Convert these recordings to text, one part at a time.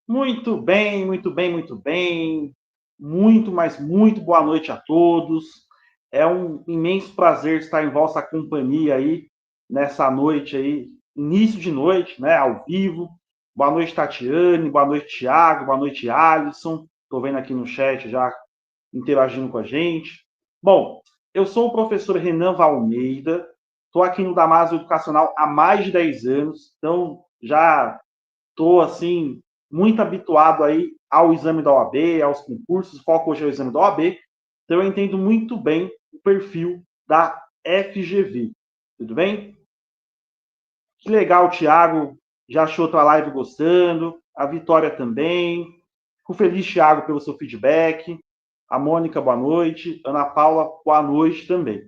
Muito bem, muito bem, muito bem. Muito, mas muito boa noite a todos. É um imenso prazer estar em vossa companhia aí nessa noite aí, início de noite, né, ao vivo. Boa noite, Tatiane, boa noite, Thiago, boa noite, Alisson. Estou vendo aqui no chat já interagindo com a gente. Bom, eu sou o professor Renan Valmeida, estou aqui no Damásio Educacional há mais de 10 anos, então já estou assim muito habituado aí ao exame da OAB, aos concursos, foco hoje é o exame da OAB, então eu entendo muito bem o perfil da FGV. Tudo bem? Que legal, Thiago, já achou tua live gostando, a Vitória também. Fico feliz, Thiago, pelo seu feedback. A Mônica, boa noite. Ana Paula, boa noite também.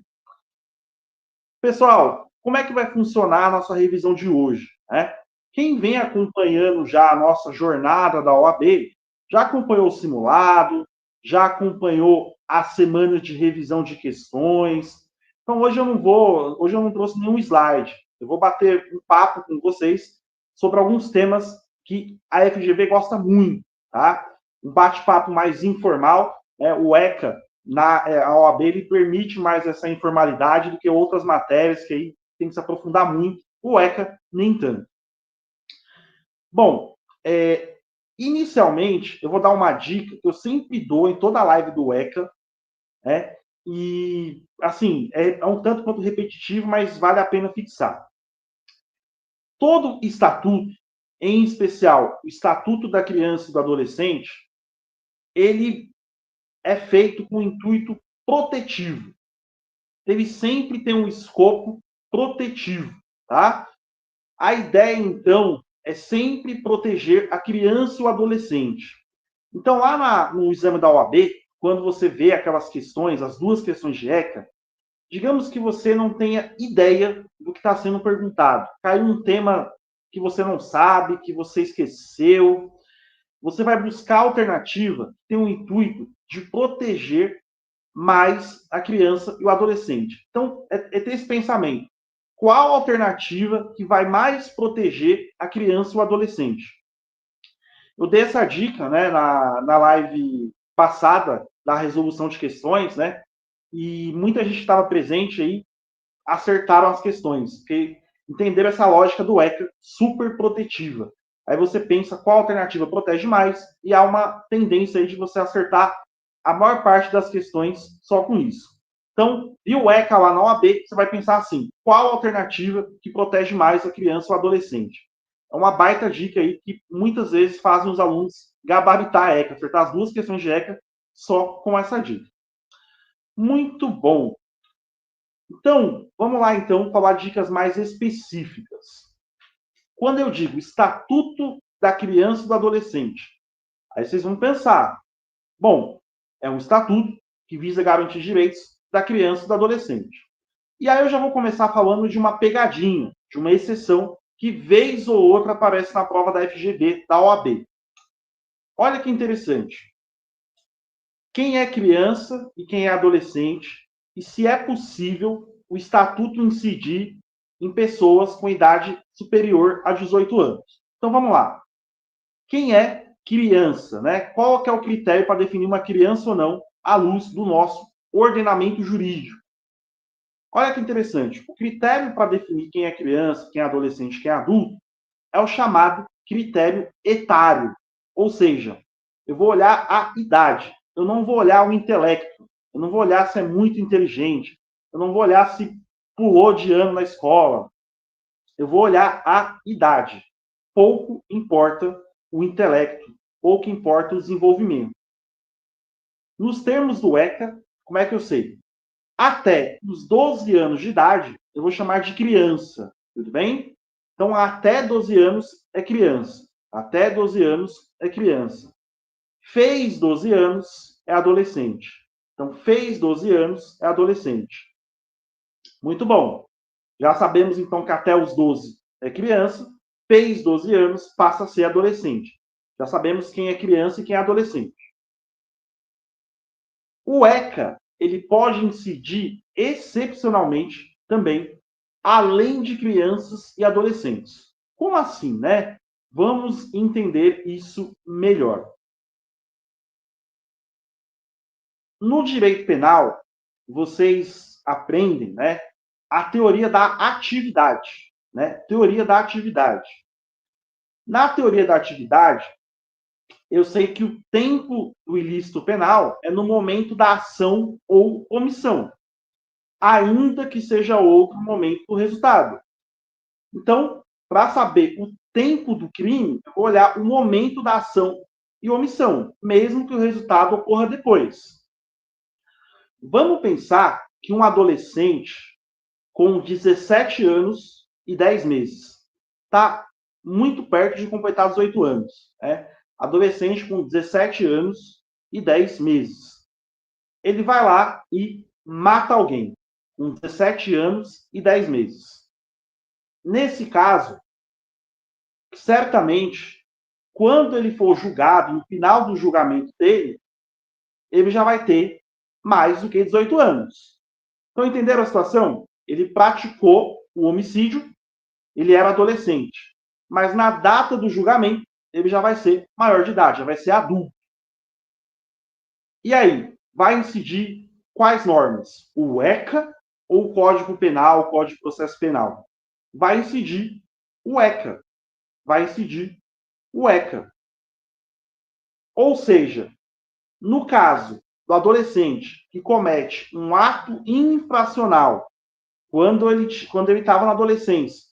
Pessoal, como é que vai funcionar a nossa revisão de hoje, né? Quem vem acompanhando já a nossa jornada da OAB, já acompanhou o simulado, já acompanhou a semana de revisão de questões. Então hoje eu não trouxe nenhum slide. Eu vou bater um papo com vocês sobre alguns temas que a FGV gosta muito, tá? Um bate-papo mais informal, né? O ECA a OAB ele permite mais essa informalidade do que outras matérias que aí tem que se aprofundar muito. O ECA, nem tanto. Bom, inicialmente, eu vou dar uma dica que eu sempre dou em toda a live do ECA, né? E, assim, é um tanto quanto repetitivo, mas vale a pena fixar. Todo estatuto, em especial o Estatuto da Criança e do Adolescente, ele é feito com o intuito protetivo. Ele sempre tem um escopo protetivo, tá? A ideia, então, é sempre proteger a criança e o adolescente. Então, no exame da OAB, quando você vê aquelas questões, as duas questões de ECA, digamos que você não tenha ideia do que está sendo perguntado. Caiu um tema que você não sabe, que você esqueceu. Você vai buscar a alternativa que tem o intuito de proteger mais a criança e o adolescente. Então, é ter esse pensamento. Qual a alternativa que vai mais proteger a criança e o adolescente? Eu dei essa dica, né, na live passada da resolução de questões, né? E muita gente estava presente aí, acertaram as questões, porque entenderam essa lógica do ECA super protetiva. Aí você pensa qual alternativa protege mais, e há uma tendência aí de você acertar a maior parte das questões só com isso. Então, viu o ECA lá na OAB, você vai pensar assim, qual alternativa que protege mais a criança ou adolescente? É uma baita dica aí que muitas vezes fazem os alunos gabaritar a ECA, acertar as duas questões de ECA só com essa dica. Muito bom. Então, vamos lá então falar dicas mais específicas. Quando eu digo Estatuto da Criança e do Adolescente, aí vocês vão pensar, bom, é um estatuto que visa garantir direitos da criança e do adolescente. E aí eu já vou começar falando de uma pegadinha, de uma exceção que vez ou outra aparece na prova da FGV, da OAB. Olha que interessante. Quem é criança e quem é adolescente, e se é possível o estatuto incidir em pessoas com idade superior a 18 anos. Então vamos lá. Quem é criança, né? Qual que é o critério para definir uma criança ou não à luz do nosso ordenamento jurídico? Olha que interessante. O critério para definir quem é criança, quem é adolescente, quem é adulto é o chamado critério etário. Ou seja, eu vou olhar a idade. Eu não vou olhar o intelecto. Eu não vou olhar se é muito inteligente. Eu não vou olhar se pulou de ano na escola. Eu vou olhar a idade. Pouco importa o intelecto. Pouco importa o desenvolvimento. Nos termos do ECA, como é que eu sei? Até os 12 anos de idade, eu vou chamar de criança. Tudo bem? Então, até 12 anos é criança. Até 12 anos é criança. Fez 12 anos é adolescente. Então, fez 12 anos é adolescente. Muito bom. Já sabemos, então, que até os 12 é criança. Fez 12 anos, passa a ser adolescente. Já sabemos quem é criança e quem é adolescente. O ECA, ele pode incidir excepcionalmente também além de crianças e adolescentes. Como assim, né? Vamos entender isso melhor. No direito penal, vocês aprendem, né, a teoria da atividade, né? Teoria da atividade. Na teoria da atividade, eu sei que o tempo do ilícito penal é no momento da ação ou omissão, ainda que seja outro momento do resultado. Então, para saber o tempo do crime, eu vou olhar o momento da ação e omissão, mesmo que o resultado ocorra depois. Vamos pensar que um adolescente com 17 anos e 10 meses está muito perto de completar 18 anos. Né? Adolescente com 17 anos e 10 meses. Ele vai lá e mata alguém com 17 anos e 10 meses. Nesse caso, certamente, quando ele for julgado, no final do julgamento dele, ele já vai ter mais do que 18 anos. Então, entenderam a situação? Ele praticou o homicídio, ele era adolescente. Mas na data do julgamento, ele já vai ser maior de idade, já vai ser adulto. E aí, vai incidir quais normas? O ECA ou o Código Penal, o Código de Processo Penal? Vai incidir o ECA. Vai incidir o ECA. Ou seja, no caso do adolescente que comete um ato infracional quando ele estava na adolescência,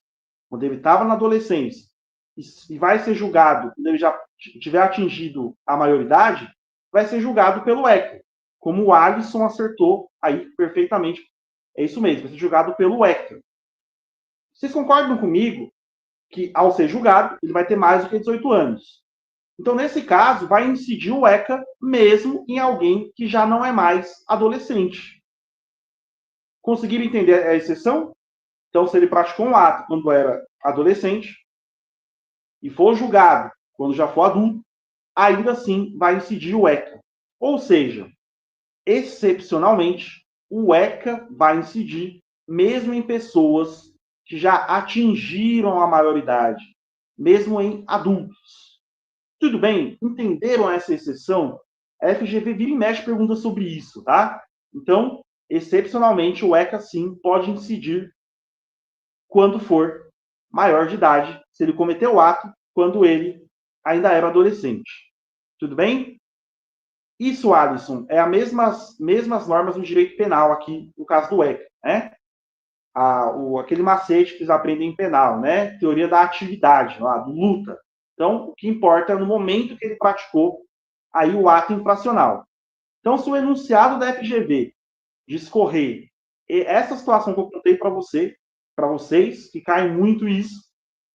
e vai ser julgado quando ele já tiver atingido a maioridade, vai ser julgado pelo ECA. Como o Alisson acertou aí perfeitamente. É isso mesmo, vai ser julgado pelo ECA. Vocês concordam comigo que, ao ser julgado, ele vai ter mais do que 18 anos? Então, nesse caso, vai incidir o ECA mesmo em alguém que já não é mais adolescente. Conseguiram entender a exceção? Então, se ele praticou um ato quando era adolescente e for julgado quando já for adulto, ainda assim vai incidir o ECA. Ou seja, excepcionalmente, o ECA vai incidir mesmo em pessoas que já atingiram a maioridade, mesmo em adultos. Tudo bem? Entenderam essa exceção? A FGV vira e mexe pergunta sobre isso, tá? Então, excepcionalmente, o ECA sim pode incidir quando for maior de idade, se ele cometeu o ato quando ele ainda era adolescente. Tudo bem? Isso, Alisson, é as mesmas normas do direito penal aqui, no caso do ECA, né? Aquele macete que eles aprendem em penal, né? Teoria da atividade, lá, do luta. Então, o que importa é no momento que ele praticou aí o ato infracional. Então, se o enunciado da FGV discorrer essa situação que eu contei para vocês, que cai muito isso,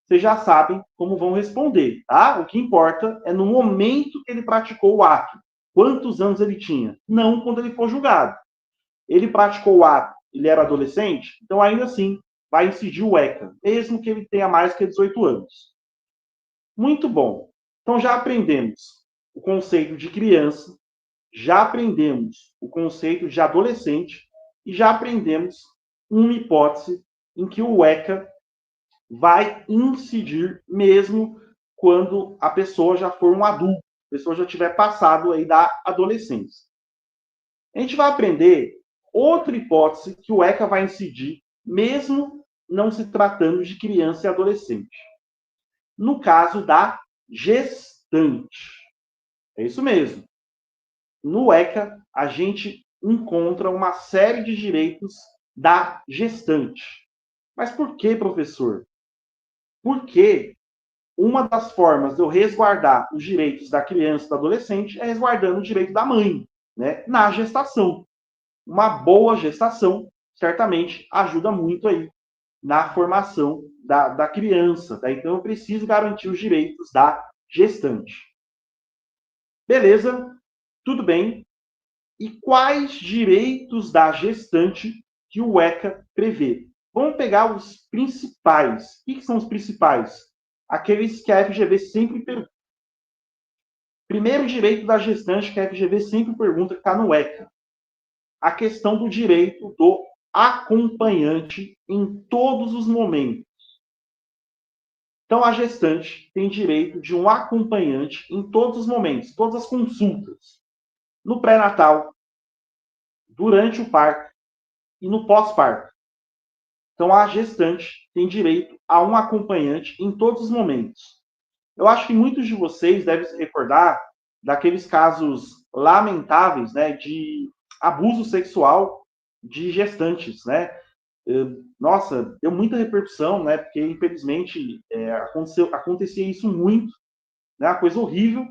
vocês já sabem como vão responder, tá? O que importa é no momento que ele praticou o ato. Quantos anos ele tinha? Não quando ele for julgado. Ele praticou o ato, ele era adolescente, então ainda assim vai incidir o ECA, mesmo que ele tenha mais que 18 anos. Muito bom. Então já aprendemos o conceito de criança, já aprendemos o conceito de adolescente e já aprendemos uma hipótese em que o ECA vai incidir mesmo quando a pessoa já for um adulto, a pessoa já tiver passado aí da adolescência. A gente vai aprender outra hipótese que o ECA vai incidir, mesmo não se tratando de criança e adolescente. No caso da gestante. É isso mesmo. No ECA, a gente encontra uma série de direitos da gestante. Mas por que, professor? Porque uma das formas de eu resguardar os direitos da criança e do adolescente é resguardando o direito da mãe, né, na gestação. Uma boa gestação certamente ajuda muito aí na formação da criança. Tá? Então, eu preciso garantir os direitos da gestante. Beleza? Tudo bem. E quais direitos da gestante que o ECA prevê? Vamos pegar os principais. O que são os principais? Aqueles que a FGV sempre pergunta. Primeiro direito da gestante que a FGV sempre pergunta, que está no ECA. A questão do direito do acompanhante em todos os momentos. Então, a gestante tem direito de um acompanhante em todos os momentos, todas as consultas. No pré-natal, durante o parto e no pós-parto. Então, a gestante tem direito a um acompanhante em todos os momentos. Eu acho que muitos de vocês devem se recordar daqueles casos lamentáveis, né, de abuso sexual de gestantes, né? Nossa, deu muita repercussão, né? Porque infelizmente acontecia isso muito, né? Uma coisa horrível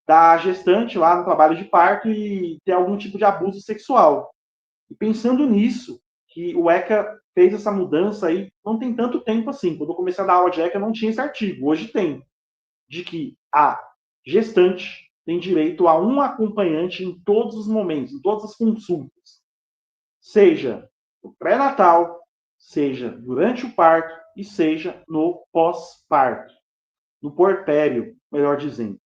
da gestante lá no trabalho de parto e ter algum tipo de abuso sexual. E pensando nisso, que o ECA fez essa mudança aí, não tem tanto tempo assim. Quando eu comecei a dar aula de ECA, não tinha esse artigo. Hoje tem. De que a gestante tem direito a um acompanhante em todos os momentos, em todas as consultas. Seja no pré-natal, seja durante o parto e seja no pós-parto. No puerpério, melhor dizendo.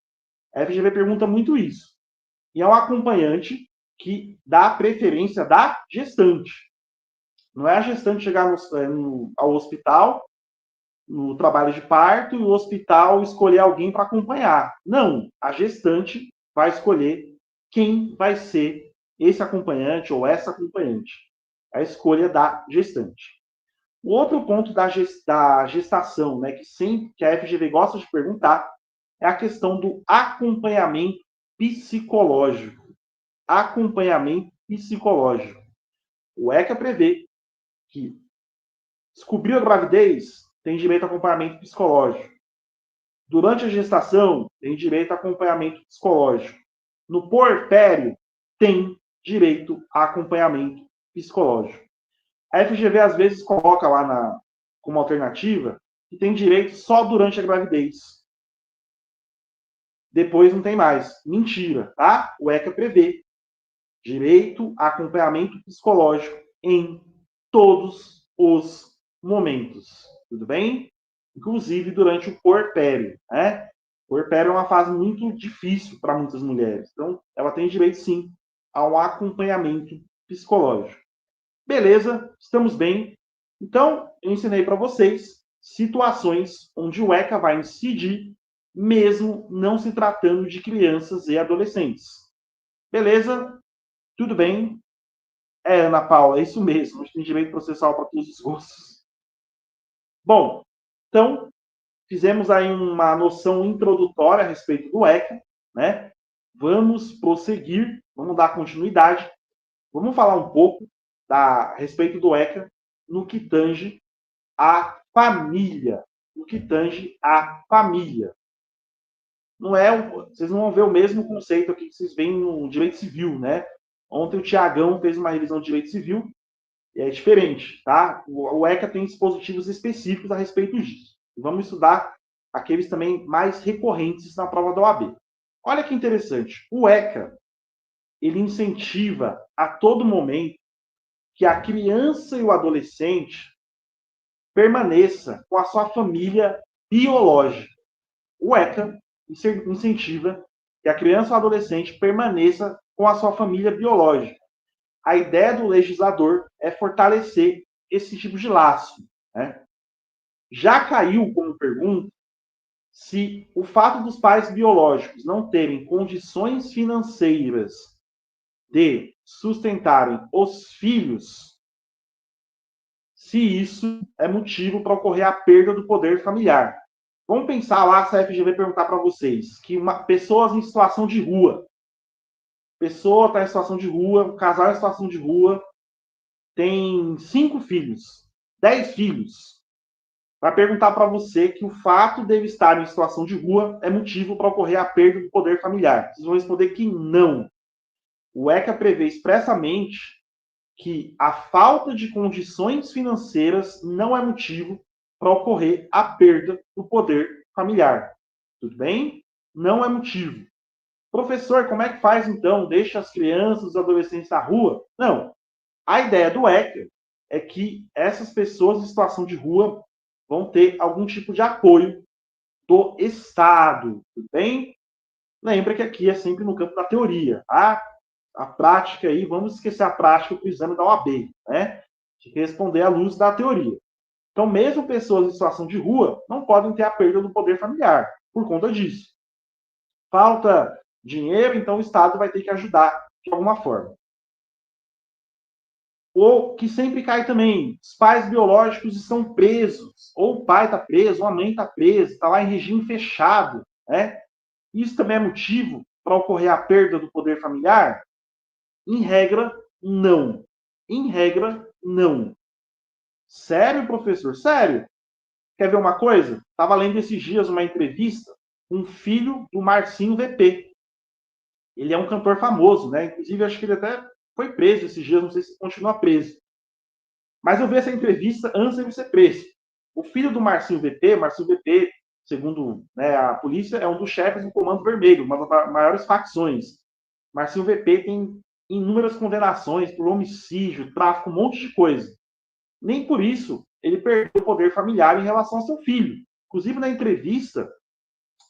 A FGV pergunta muito isso. E é um acompanhante que dá preferência da gestante. Não é a gestante chegar ao hospital, no trabalho de parto, e o hospital escolher alguém para acompanhar. Não, a gestante vai escolher quem vai ser esse acompanhante ou essa acompanhante. A escolha da gestante. O outro ponto da gestação, né, que a FGV gosta de perguntar, é a questão do acompanhamento psicológico. Acompanhamento psicológico. O ECA prevê que descobriu a gravidez, tem direito a acompanhamento psicológico. Durante a gestação, tem direito a acompanhamento psicológico. No puerpério, tem direito a acompanhamento psicológico. A FGV, às vezes, coloca lá como alternativa que tem direito só durante a gravidez. Depois não tem mais. Mentira, tá? O ECA prevê direito a acompanhamento psicológico em todos os momentos. Tudo bem? Inclusive durante o puerpério, né? O puerpério é uma fase muito difícil para muitas mulheres. Então, ela tem direito, sim, a um acompanhamento psicológico. Beleza, estamos bem. Então, eu ensinei para vocês situações onde o ECA vai incidir, mesmo não se tratando de crianças e adolescentes. Beleza? Tudo bem? Ana Paula, é isso mesmo. A gente tem direito processual para todos os gostos. Bom, então, fizemos aí uma noção introdutória a respeito do ECA, né? Vamos prosseguir, vamos dar continuidade. Vamos falar um pouco a respeito do ECA no que tange a família. No que tange a família. Vocês não vão ver o mesmo conceito aqui que vocês veem no direito civil, né? Ontem o Tiagão fez uma revisão de direito civil e é diferente, tá? O ECA tem dispositivos específicos a respeito disso. Vamos estudar aqueles também mais recorrentes na prova da OAB. Olha que interessante. O ECA, ele incentiva a todo momento que a criança e o adolescente permaneça com a sua família biológica. O ECA incentiva que a criança ou adolescente permaneça com a sua família biológica. A ideia do legislador é fortalecer esse tipo de laço. Né? Já caiu como pergunta se o fato dos pais biológicos não terem condições financeiras de sustentarem os filhos, se isso é motivo para ocorrer a perda do poder familiar. Vamos pensar lá se a FGV perguntar para vocês que pessoas em situação de rua, pessoa está em situação de rua, um casal em situação de rua, tem 5 filhos, 10 filhos. Vai perguntar para você que o fato dele estar em situação de rua é motivo para ocorrer a perda do poder familiar. Vocês vão responder que não. O ECA prevê expressamente que a falta de condições financeiras não é motivo para ocorrer a perda do poder familiar. Tudo bem? Não é motivo. Professor, como é que faz então? Deixa as crianças, os adolescentes na rua? Não. A ideia do ECA é que essas pessoas em situação de rua vão ter algum tipo de apoio do Estado. Tudo bem? Lembra que aqui é sempre no campo da teoria. Tá? A prática aí, vamos esquecer a prática para o exame da OAB, né? Tem que responder à luz da teoria. Então, mesmo pessoas em situação de rua não podem ter a perda do poder familiar por conta disso. Falta dinheiro, então o Estado vai ter que ajudar de alguma forma. Ou que sempre cai também, os pais biológicos estão presos, ou o pai está preso, ou a mãe está presa, está lá em regime fechado, né? Isso também é motivo para ocorrer a perda do poder familiar? Em regra, não. Em regra, não. Sério, professor? Sério? Quer ver uma coisa? Estava lendo esses dias uma entrevista com um filho do Marcinho VP. Ele é um cantor famoso, né? Inclusive, acho que ele até foi preso esses dias, não sei se continua preso. Mas eu vi essa entrevista antes de ele ser preso. O filho do Marcinho VP, segundo, né, a polícia, é um dos chefes do Comando Vermelho, uma das maiores facções. Marcinho VP tem inúmeras condenações por homicídio, tráfico, um monte de coisa. Nem por isso ele perdeu o poder familiar em relação ao seu filho. Inclusive, na entrevista,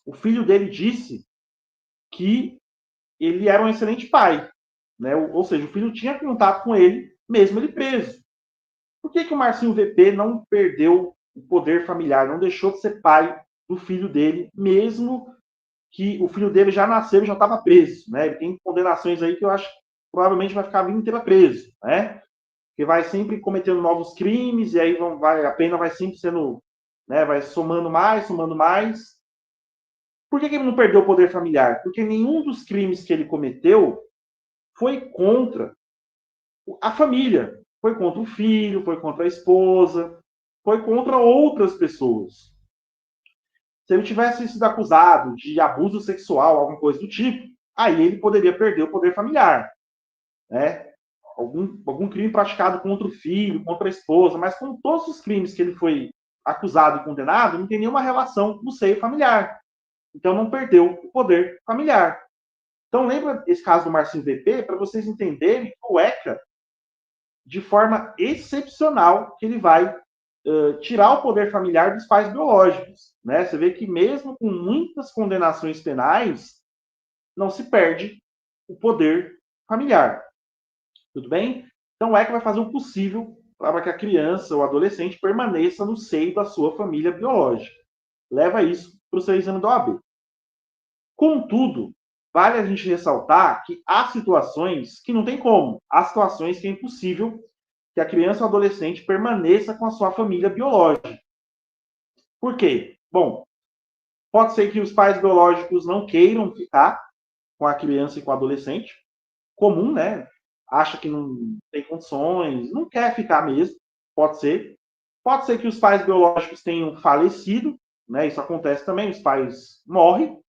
o filho dele disse que ele era um excelente pai. Né? Ou seja, o filho tinha contato com ele, mesmo ele preso. Por que o Marcinho VP não perdeu o poder familiar, não deixou de ser pai do filho dele, mesmo que o filho dele já nasceu e já estava preso? Né? Ele tem condenações aí que eu acho que provavelmente vai ficar a vida inteira preso. Né? Porque vai sempre cometendo novos crimes, e aí a pena vai sempre sendo, né, vai somando mais, somando mais. Por que ele não perdeu o poder familiar? Porque nenhum dos crimes que ele cometeu foi contra a família. Foi contra o filho, foi contra a esposa, foi contra outras pessoas. Se ele tivesse sido acusado de abuso sexual, alguma coisa do tipo, aí ele poderia perder o poder familiar. Né? Algum crime praticado contra o filho, contra a esposa, mas com todos os crimes que ele foi acusado e condenado, não tem nenhuma relação no seio familiar. Então não perdeu o poder familiar. Então lembra esse caso do Marcinho VP, para vocês entenderem que o ECA, de forma excepcional, que ele vai tirar o poder familiar dos pais biológicos. Né? Você vê que mesmo com muitas condenações penais, não se perde o poder familiar. Tudo bem? Então, o ECA vai fazer o possível para que a criança ou adolescente permaneça no seio da sua família biológica. Leva isso para o seu exame da OAB. Contudo, vale a gente ressaltar que há situações que não tem como. Há situações que é impossível que a criança ou adolescente permaneça com a sua família biológica. Por quê? Bom, pode ser que os pais biológicos não queiram ficar com a criança e com o adolescente. Comum, né? Acha que não tem condições, não quer ficar mesmo. Pode ser. Pode ser que os pais biológicos tenham falecido, né? Isso acontece também, os pais morrem.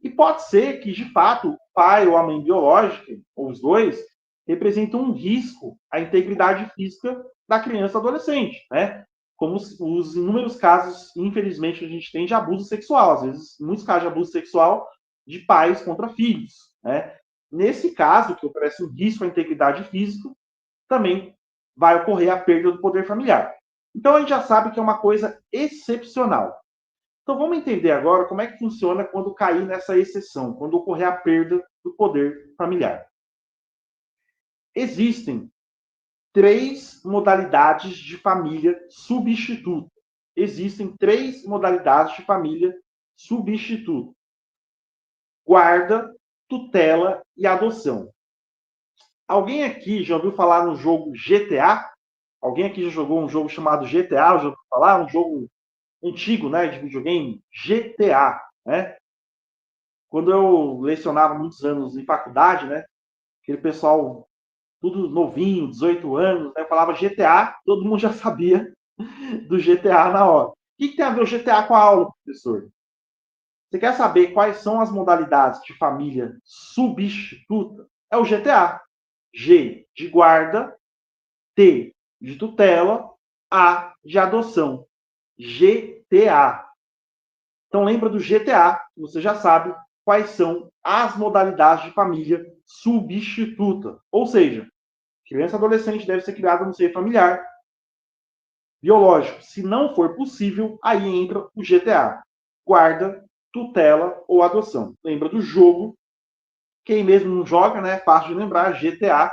E pode ser que, de fato, o pai ou a mãe biológica, ou os dois, representam um risco à integridade física da criança ou adolescente, né? Como os inúmeros casos, infelizmente, que a gente tem de abuso sexual. Às vezes, muitos casos de abuso sexual de pais contra filhos, né? Nesse caso, que oferece um risco à integridade física, também vai ocorrer a perda do poder familiar. Então, a gente já sabe que é uma coisa excepcional. Então, vamos entender agora como é que funciona quando cair nessa exceção, quando ocorrer a perda do poder familiar. Existem 3 modalidades de família substituta. Existem 3 modalidades de família substituta: guarda, tutela e adoção. Alguém aqui já ouviu falar no jogo GTA? Alguém aqui já jogou um jogo chamado GTA? Já ouviu falar? Um jogo antigo, né, de videogame? GTA, né? Quando eu lecionava muitos anos em faculdade, né, aquele pessoal tudo novinho, 18 anos, né, falava GTA, todo mundo já sabia do GTA na hora. O que tem a ver o GTA com a aula, professor? Você quer saber quais são as modalidades de família substituta? É o GTA. G de guarda, T de tutela, A de adoção. GTA. Então lembra do GTA, você já sabe quais são as modalidades de família substituta. Ou seja, criança e adolescente deve ser criada no seio familiar biológico. Se não for possível, aí entra o GTA. Guarda, tutela ou adoção. Lembra do jogo. Quem mesmo não joga, né? É fácil de lembrar. GTA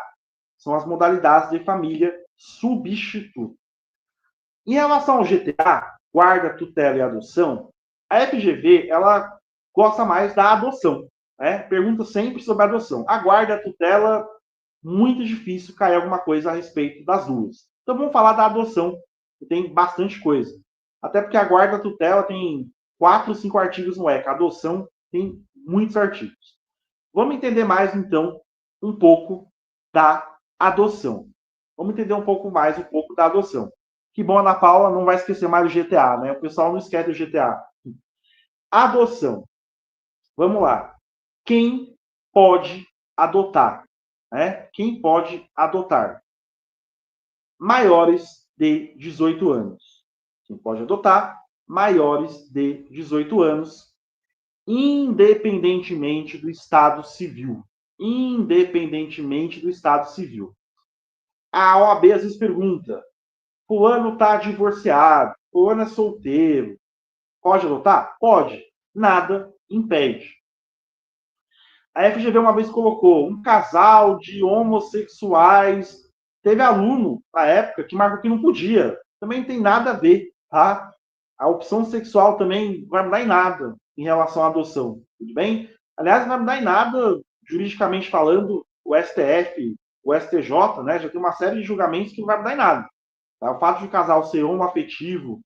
são as modalidades de família substituta. Em relação ao GTA, guarda, tutela e adoção, a FGV, ela gosta mais da adoção, né? Pergunta sempre sobre a adoção. A guarda, a tutela, muito difícil cair alguma coisa a respeito das duas. Então vamos falar da adoção, que tem bastante coisa. Até porque a guarda, a tutela tem 4, 5 artigos no ECA. A adoção tem muitos artigos. Vamos entender mais, então, um pouco da adoção. Vamos entender um pouco mais da adoção. Que bom, Ana Paula não vai esquecer mais do GTA, né? O pessoal não esquece do GTA. Adoção. Vamos lá. Quem pode adotar? Né? Quem pode adotar? Maiores de 18 anos. Quem pode adotar? Maiores de 18 anos, independentemente do estado civil. Independentemente do estado civil. A OAB às vezes pergunta: fulano está divorciado, fulano é solteiro, pode adotar? Pode. Nada impede. A FGV uma vez colocou um casal de homossexuais. Teve aluno, na época, que marcou que não podia. Também não tem nada a ver, tá? A opção sexual também não vai mudar em nada em relação à adoção, tudo bem? Aliás, não vai mudar em nada, juridicamente falando, o STF, o STJ, né, já tem uma série de julgamentos que não vai mudar em nada. Tá? O fato de o casal ser homoafetivo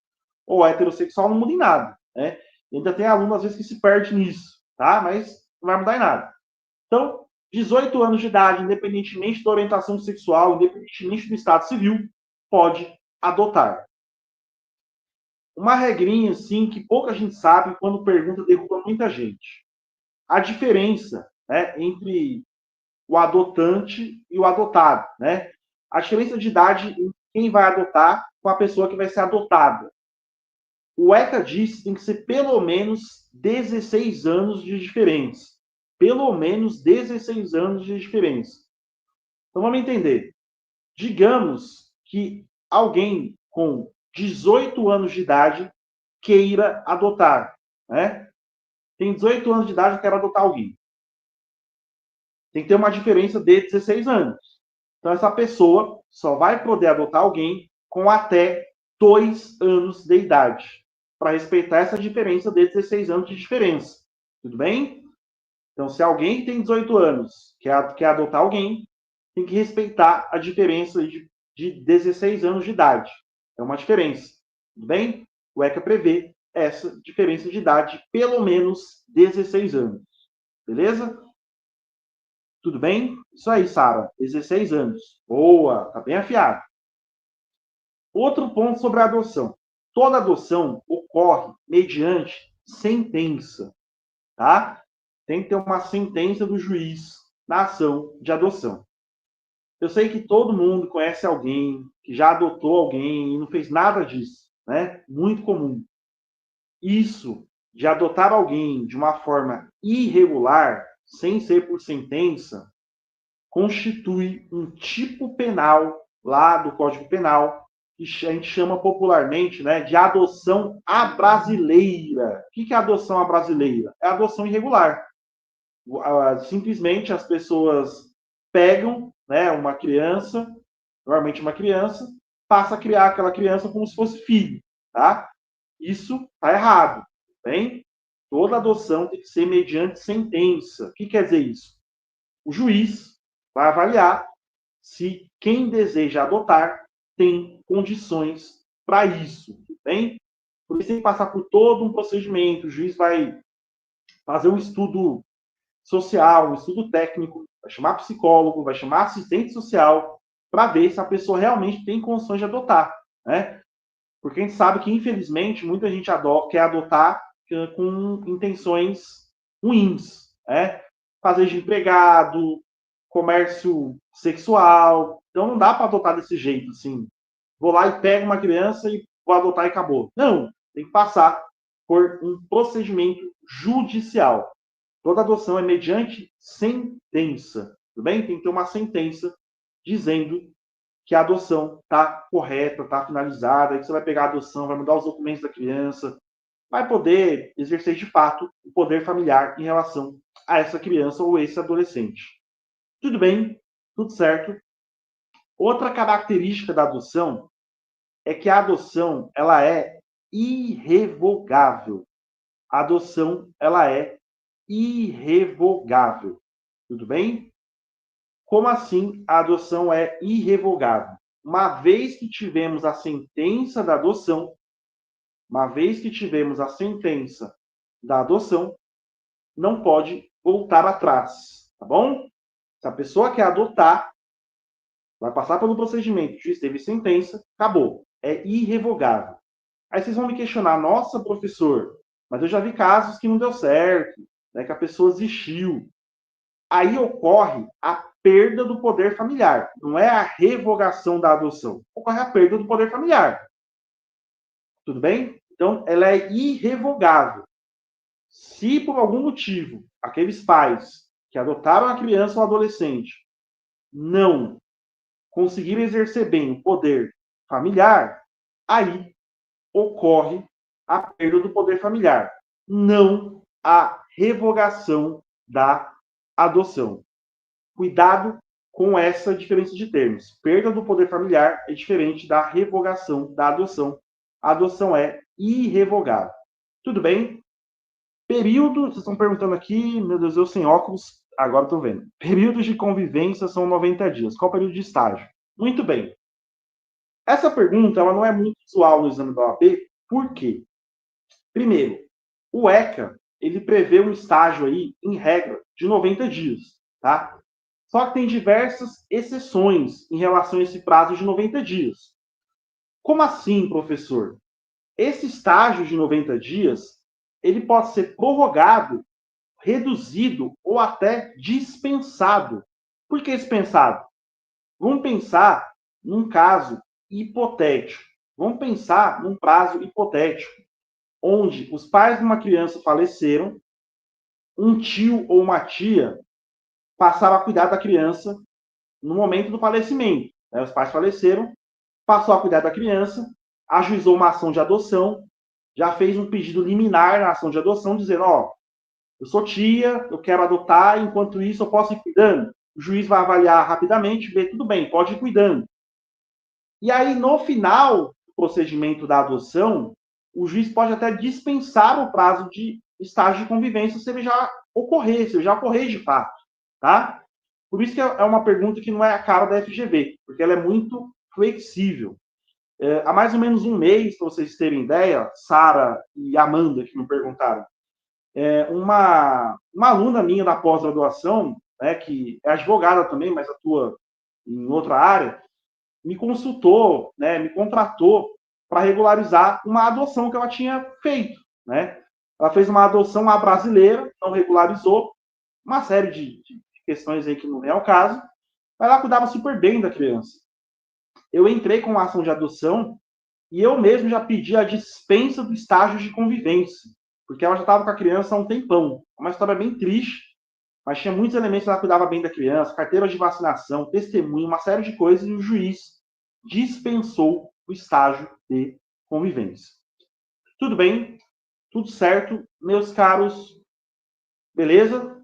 ou heterossexual não muda em nada, né? E ainda tem aluno, às vezes, que se perde nisso, tá? Mas não vai mudar em nada. Então, 18 anos de idade, independentemente da orientação sexual, independentemente do estado civil, pode adotar. Uma regrinha, assim, que pouca gente sabe, quando pergunta, derruba muita gente. A diferença, né, entre o adotante e o adotado, né? A diferença de idade em quem vai adotar com a pessoa que vai ser adotada. O ECA diz que tem que ser pelo menos 16 anos de diferença. Pelo menos 16 anos de diferença. Então vamos entender. Digamos que alguém com 18 anos de idade queira adotar, né? Tem 18 anos de idade e quer adotar alguém. Tem que ter uma diferença de 16 anos. Então essa pessoa só vai poder adotar alguém com até 2 anos de idade, para respeitar essa diferença de 16 anos de diferença. Tudo bem? Então, se alguém tem 18 anos quer adotar alguém, tem que respeitar a diferença de 16 anos de idade. É uma diferença. Tudo bem? O ECA prevê essa diferença de idade, pelo menos 16 anos. Beleza? Tudo bem? Isso aí, Sara. 16 anos. Boa, tá bem afiado. Outro ponto sobre a adoção. Toda adoção ocorre mediante sentença, tá? Tem que ter uma sentença do juiz na ação de adoção. Eu sei que todo mundo conhece alguém que já adotou alguém e não fez nada disso, né? Muito comum. Isso de adotar alguém de uma forma irregular, sem ser por sentença, constitui um tipo penal lá do Código Penal, que a gente chama popularmente, né, de adoção à brasileira. O que é adoção à brasileira? É adoção irregular. Simplesmente as pessoas pegam, né, uma criança, normalmente uma criança, passa a criar aquela criança como se fosse filho, tá? Isso está errado, bem? Toda adoção tem que ser mediante sentença. O que quer dizer isso? O juiz vai avaliar se quem deseja adotar tem condições para isso, bem? Por isso tem que passar por todo um procedimento. O juiz vai fazer um estudo social, um estudo técnico, vai chamar psicólogo, vai chamar assistente social, para ver se a pessoa realmente tem condições de adotar, né? Porque a gente sabe que, infelizmente, muita gente quer adotar com intenções ruins, né? Fazer de empregado, comércio sexual. Então não dá para adotar desse jeito, assim. Vou lá e pego uma criança e vou adotar e acabou. Não, tem que passar por um procedimento judicial. Toda adoção é mediante sentença, tudo bem? Tem que ter uma sentença dizendo que a adoção está correta, está finalizada, aí você vai pegar a adoção, vai mudar os documentos da criança, vai poder exercer de fato o poder familiar em relação a essa criança ou esse adolescente. Tudo bem, tudo certo. Outra característica da adoção é que a adoção, ela é irrevogável. A adoção, ela é irrevogável. Tudo bem? Como assim a adoção é irrevogável? Uma vez que tivemos a sentença da adoção, uma vez que tivemos a sentença da adoção, não pode voltar atrás, tá bom? Se a pessoa quer adotar, vai passar pelo procedimento, o juiz teve sentença, acabou. É irrevogável. Aí vocês vão me questionar, nossa, professor, mas eu já vi casos que não deu certo, né, que a pessoa desistiu. Aí ocorre a perda do poder familiar. Não é a revogação da adoção. Ocorre a perda do poder familiar. Tudo bem? Então, ela é irrevogável. Se por algum motivo aqueles pais que adotaram a criança ou adolescente não conseguiram exercer bem o poder familiar, aí ocorre a perda do poder familiar, não a revogação da adoção. Cuidado com essa diferença de termos. Perda do poder familiar é diferente da revogação da adoção. A adoção é irrevogável. Tudo bem? Período, vocês estão perguntando aqui, meu Deus, eu sem óculos, agora estou vendo. Períodos de convivência são 90 dias. Qual o período de estágio? Muito bem. Essa pergunta ela não é muito usual no exame da OAB, por quê? Primeiro, o ECA, ele prevê um estágio aí, em regra, de 90 dias, tá? Só que tem diversas exceções em relação a esse prazo de 90 dias. Como assim, professor? Esse estágio de 90 dias, ele pode ser prorrogado, reduzido ou até dispensado. Por que dispensado? Vamos pensar num caso hipotético. Vamos pensar num prazo hipotético, onde os pais de uma criança faleceram, um tio ou uma tia passaram a cuidar da criança no momento do falecimento. Né? Os pais faleceram, passou a cuidar da criança, ajuizou uma ação de adoção, já fez um pedido liminar na ação de adoção, dizendo, ó, eu sou tia, eu quero adotar, enquanto isso eu posso ir cuidando. O juiz vai avaliar rapidamente, ver, tudo bem, pode ir cuidando. E aí, no final do procedimento da adoção, o juiz pode até dispensar o prazo de estágio de convivência se ele já ocorrer, se ele já ocorrer de fato, tá? Por isso que é uma pergunta que não é a cara da FGV, porque ela é muito flexível. Há mais ou menos um mês, para vocês terem ideia, Sara e Amanda, que me perguntaram, uma aluna minha da pós-graduação, né, que é advogada também, mas atua em outra área, me consultou, né, me contratou para regularizar uma adoção que ela tinha feito. Né? Ela fez uma adoção à brasileira, não regularizou, uma série de questões aí que não é o caso, mas ela cuidava super bem da criança. Eu entrei com uma ação de adoção e eu mesmo já pedi a dispensa do estágio de convivência, porque ela já estava com a criança há um tempão. Uma história bem triste, mas tinha muitos elementos que ela cuidava bem da criança, carteira de vacinação, testemunho, uma série de coisas, e o juiz dispensou o estágio de convivência. Tudo bem? Tudo certo, meus caros? Beleza?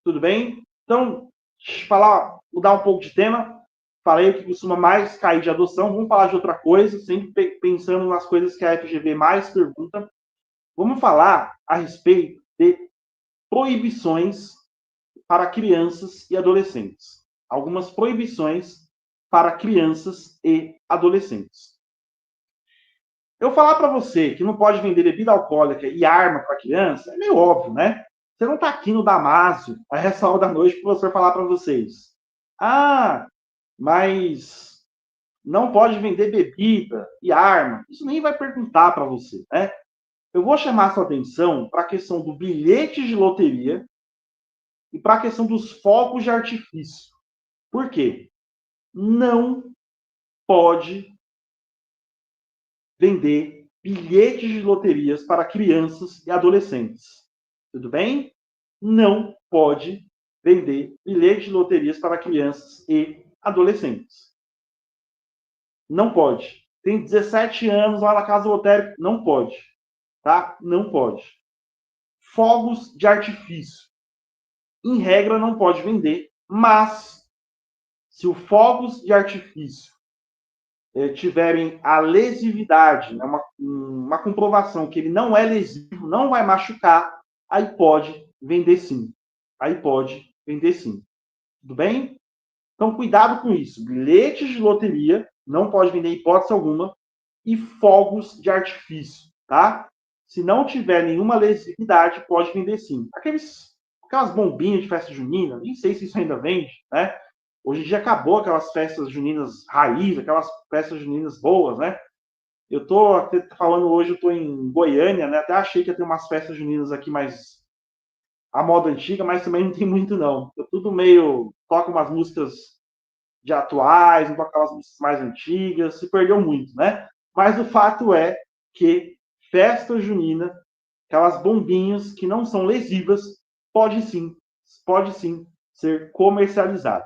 Tudo bem? Então, deixa eu falar, mudar um pouco de tema. Falei o que costuma mais cair de adoção. Vamos falar de outra coisa, sempre pensando nas coisas que a FGV mais pergunta. Vamos falar a respeito de proibições para crianças e adolescentes. Algumas proibições para crianças e adolescentes. Eu falar para você que não pode vender bebida alcoólica e arma para criança é meio óbvio, né? Você não está aqui no Damásio a essa hora da noite para o professor falar para vocês. Ah, mas não pode vender bebida e arma. Isso nem vai perguntar para você, né? Eu vou chamar a sua atenção para a questão do bilhete de loteria e para a questão dos fogos de artifício. Por quê? Não pode vender bilhetes de loterias para crianças e adolescentes. Tudo bem? Não pode vender bilhetes de loterias para crianças e adolescentes. Não pode. Tem 17 anos lá na casa lotérica, não pode. Tá? Não pode. Fogos de artifício. Em regra, não pode vender, mas se o fogos de artifício tiverem a lesividade, né, uma comprovação que ele não é lesivo, não vai machucar, aí pode vender sim. Aí pode vender sim. Tudo bem? Então, cuidado com isso. Bilhetes de loteria não pode vender em hipótese alguma e fogos de artifício, tá? Se não tiver nenhuma lesividade, pode vender sim. Aquelas bombinhas de festa junina, nem sei se isso ainda vende, né? Hoje em dia acabou aquelas festas juninas raiz, aquelas festas juninas boas, né? Eu tô até falando hoje, eu tô em Goiânia, né? Até achei que ia ter umas festas juninas aqui mais a moda antiga, mas também não tem muito não. É tudo meio toca umas músicas de atuais, não toca aquelas músicas mais antigas, se perdeu muito, né? Mas o fato é que festa junina, aquelas bombinhas que não são lesivas, pode sim ser comercializado.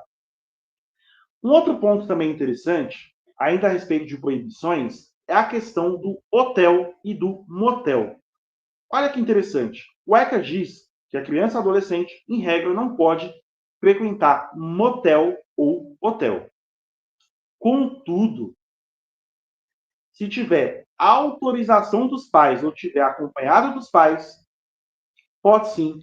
Um outro ponto também interessante, ainda a respeito de proibições, é a questão do hotel e do motel. Olha que interessante. O ECA diz que a criança e adolescente, em regra, não pode frequentar motel ou hotel. Contudo, se tiver autorização dos pais ou tiver acompanhado dos pais, pode sim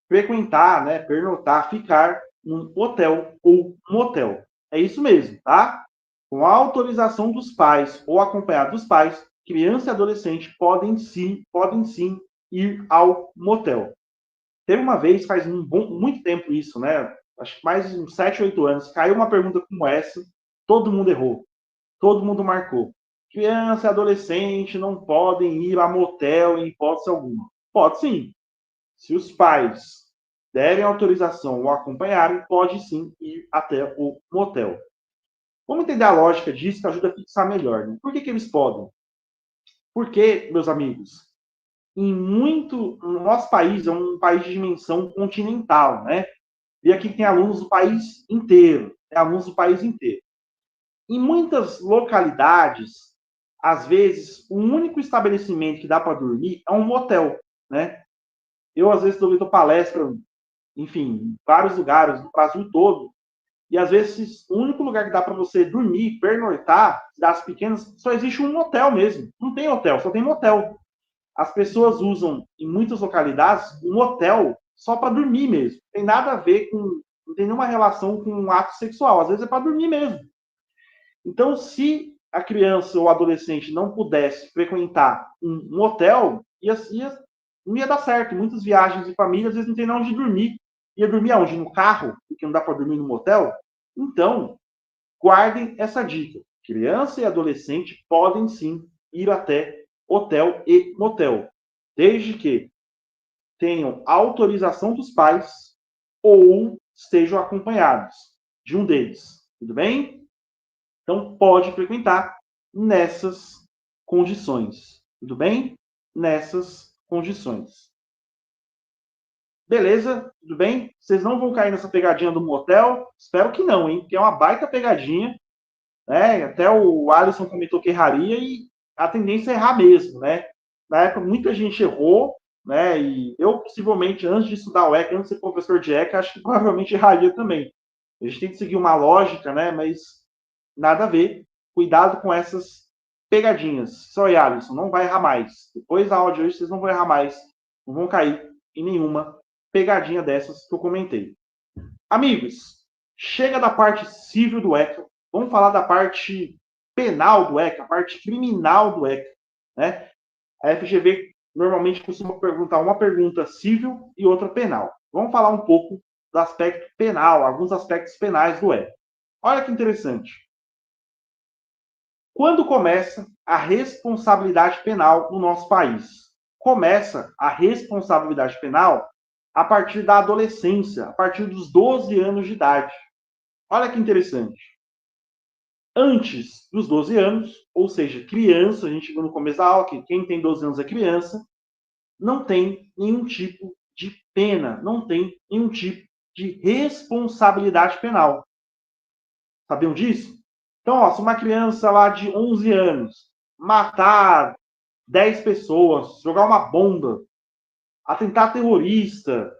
frequentar, né, pernotar, ficar num hotel ou motel. É isso mesmo, tá? Com a autorização dos pais ou acompanhado dos pais, criança e adolescente podem sim ir ao motel. Teve uma vez, faz muito tempo isso, né? Acho que mais de uns 7, 8 anos, caiu uma pergunta como essa, todo mundo errou, todo mundo marcou. Criança e adolescente não podem ir a motel em hipótese alguma. Pode sim. Se os pais derem autorização ou acompanharem, pode sim ir até o motel. Vamos entender a lógica disso que ajuda a fixar melhor. Né? Por que eles podem? Porque, meus amigos, o nosso país é um país de dimensão continental, né? E aqui tem alunos do país inteiro, alunos do país inteiro. Em muitas localidades, às vezes, o único estabelecimento que dá para dormir é um motel, né? Eu, às vezes, dou palestra, enfim, em vários lugares, no Brasil todo, e às vezes o único lugar que dá para você dormir, pernoitar, das pequenas, só existe um motel mesmo. Não tem hotel, só tem motel. As pessoas usam, em muitas localidades, um hotel só para dormir mesmo. Tem nada a ver com, não tem nenhuma relação com um ato sexual. Às vezes é para dormir mesmo. Então, se a criança ou adolescente não pudesse frequentar um hotel, não ia dar certo. Muitas viagens de família, às vezes, não tem onde dormir. Ia dormir aonde? No carro? Porque não dá para dormir no motel? Então, guardem essa dica. Criança e adolescente podem sim ir até hotel e motel, desde que tenham autorização dos pais ou estejam acompanhados de um deles. Tudo bem? Então, pode frequentar nessas condições. Tudo bem? Nessas condições. Beleza? Tudo bem? Vocês não vão cair nessa pegadinha do motel? Espero que não, hein? Porque é uma baita pegadinha. Né? Até o Alisson comentou que erraria e a tendência é errar mesmo, né? Na época, muita gente errou, né? E eu, possivelmente, antes de estudar o ECA, antes de ser professor de ECA, acho que provavelmente erraria também. A gente tem que seguir uma lógica, né? Mas nada a ver. Cuidado com essas pegadinhas. Só aí, Alisson, não vai errar mais. Depois da aula de hoje, vocês não vão errar mais. Não vão cair em nenhuma pegadinha dessas que eu comentei. Amigos, chega da parte civil do ECA. Vamos falar da parte penal do ECA, a parte criminal do ECA. Né? A FGV normalmente costuma perguntar uma pergunta civil e outra penal. Vamos falar um pouco do aspecto penal, alguns aspectos penais do ECA. Olha que interessante. Quando começa a responsabilidade penal no nosso país? Começa a responsabilidade penal a partir da adolescência, a partir dos 12 anos de idade. Olha que interessante. Antes dos 12 anos, ou seja, criança, a gente viu no começo da aula que quem tem 12 anos é criança, não tem nenhum tipo de pena, não tem nenhum tipo de responsabilidade penal. Sabiam disso? Então, ó, se uma criança lá de 11 anos matar 10 pessoas, jogar uma bomba, atentar terrorista,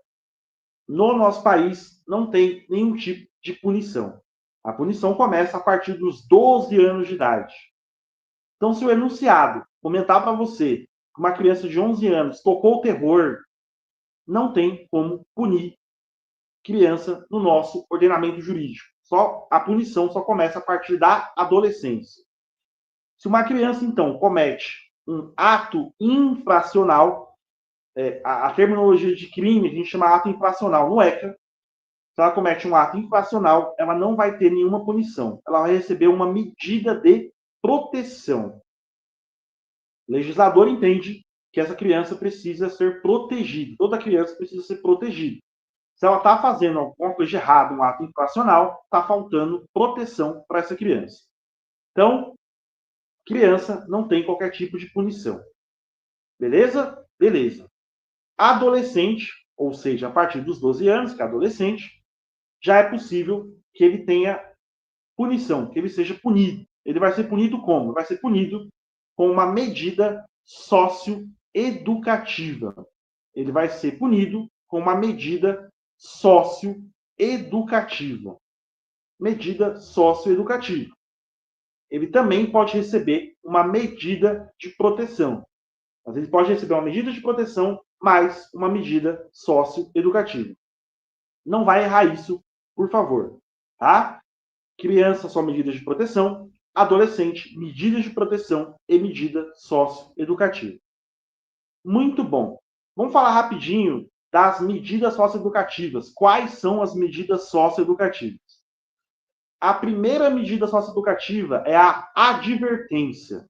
no nosso país não tem nenhum tipo de punição. A punição começa a partir dos 12 anos de idade. Então, se o enunciado comentar para você que uma criança de 11 anos tocou o terror, não tem como punir criança no nosso ordenamento jurídico. Só a punição só começa a partir da adolescência. Se uma criança, então, comete um ato infracional, a terminologia de crime a gente chama ato infracional no ECA, se ela comete um ato infracional, ela não vai ter nenhuma punição. Ela vai receber uma medida de proteção. O legislador entende que essa criança precisa ser protegida. Toda criança precisa ser protegida. Se ela está fazendo alguma coisa de errado, um ato infracional, está faltando proteção para essa criança. Então, criança não tem qualquer tipo de punição. Beleza? Beleza. Adolescente, ou seja, a partir dos 12 anos, que é adolescente, já é possível que ele tenha punição, que ele seja punido. Ele vai ser punido como? Vai ser punido com uma medida socioeducativa. Ele vai ser punido com uma medida socioeducativa. Medida socioeducativa. Ele também pode receber uma medida de proteção. Mas ele pode receber uma medida de proteção mais uma medida socioeducativa. Não vai errar isso, por favor. Tá? Criança, só medidas de proteção. Adolescente, medidas de proteção e medida socioeducativa. Muito bom. Vamos falar rapidinho das medidas socioeducativas. Quais são as medidas socioeducativas? A primeira medida socioeducativa é a advertência.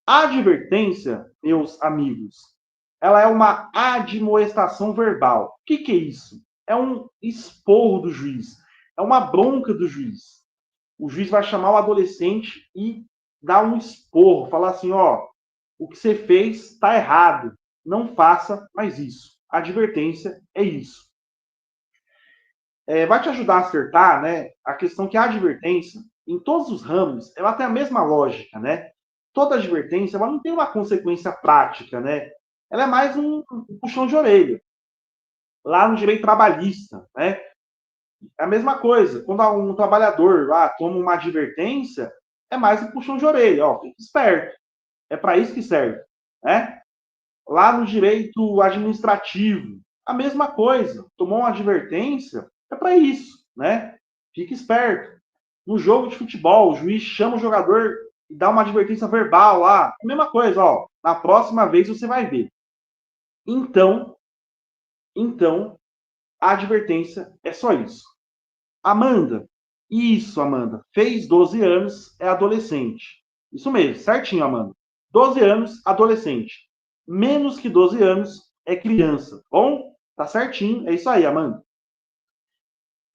A advertência, meus amigos, ela é uma admoestação verbal. O que é isso? É um esporro do juiz. É uma bronca do juiz. O juiz vai chamar o adolescente e dar um esporro, falar assim, ó, o que você fez está errado, não faça mais isso. A advertência é isso. Vai te ajudar a acertar, né, a questão que a advertência, em todos os ramos, ela tem a mesma lógica, né? Toda advertência, ela não tem uma consequência prática, né? Ela é mais um puxão de orelha. Lá no direito trabalhista, né? É a mesma coisa. Quando um trabalhador toma uma advertência, é mais um puxão de orelha. Ó, fique esperto. É para isso que serve. Né? Lá no direito administrativo, a mesma coisa. Tomou uma advertência, é para isso. Né? Fique esperto. No jogo de futebol, o juiz chama o jogador e dá uma advertência verbal lá. A mesma coisa, ó. Na próxima vez você vai ver. Então, a advertência é só isso. Amanda. Isso, Amanda. Fez 12 anos, é adolescente. Isso mesmo, certinho, Amanda. 12 anos, adolescente. Menos que 12 anos é criança. Bom, tá certinho. É isso aí, Amanda.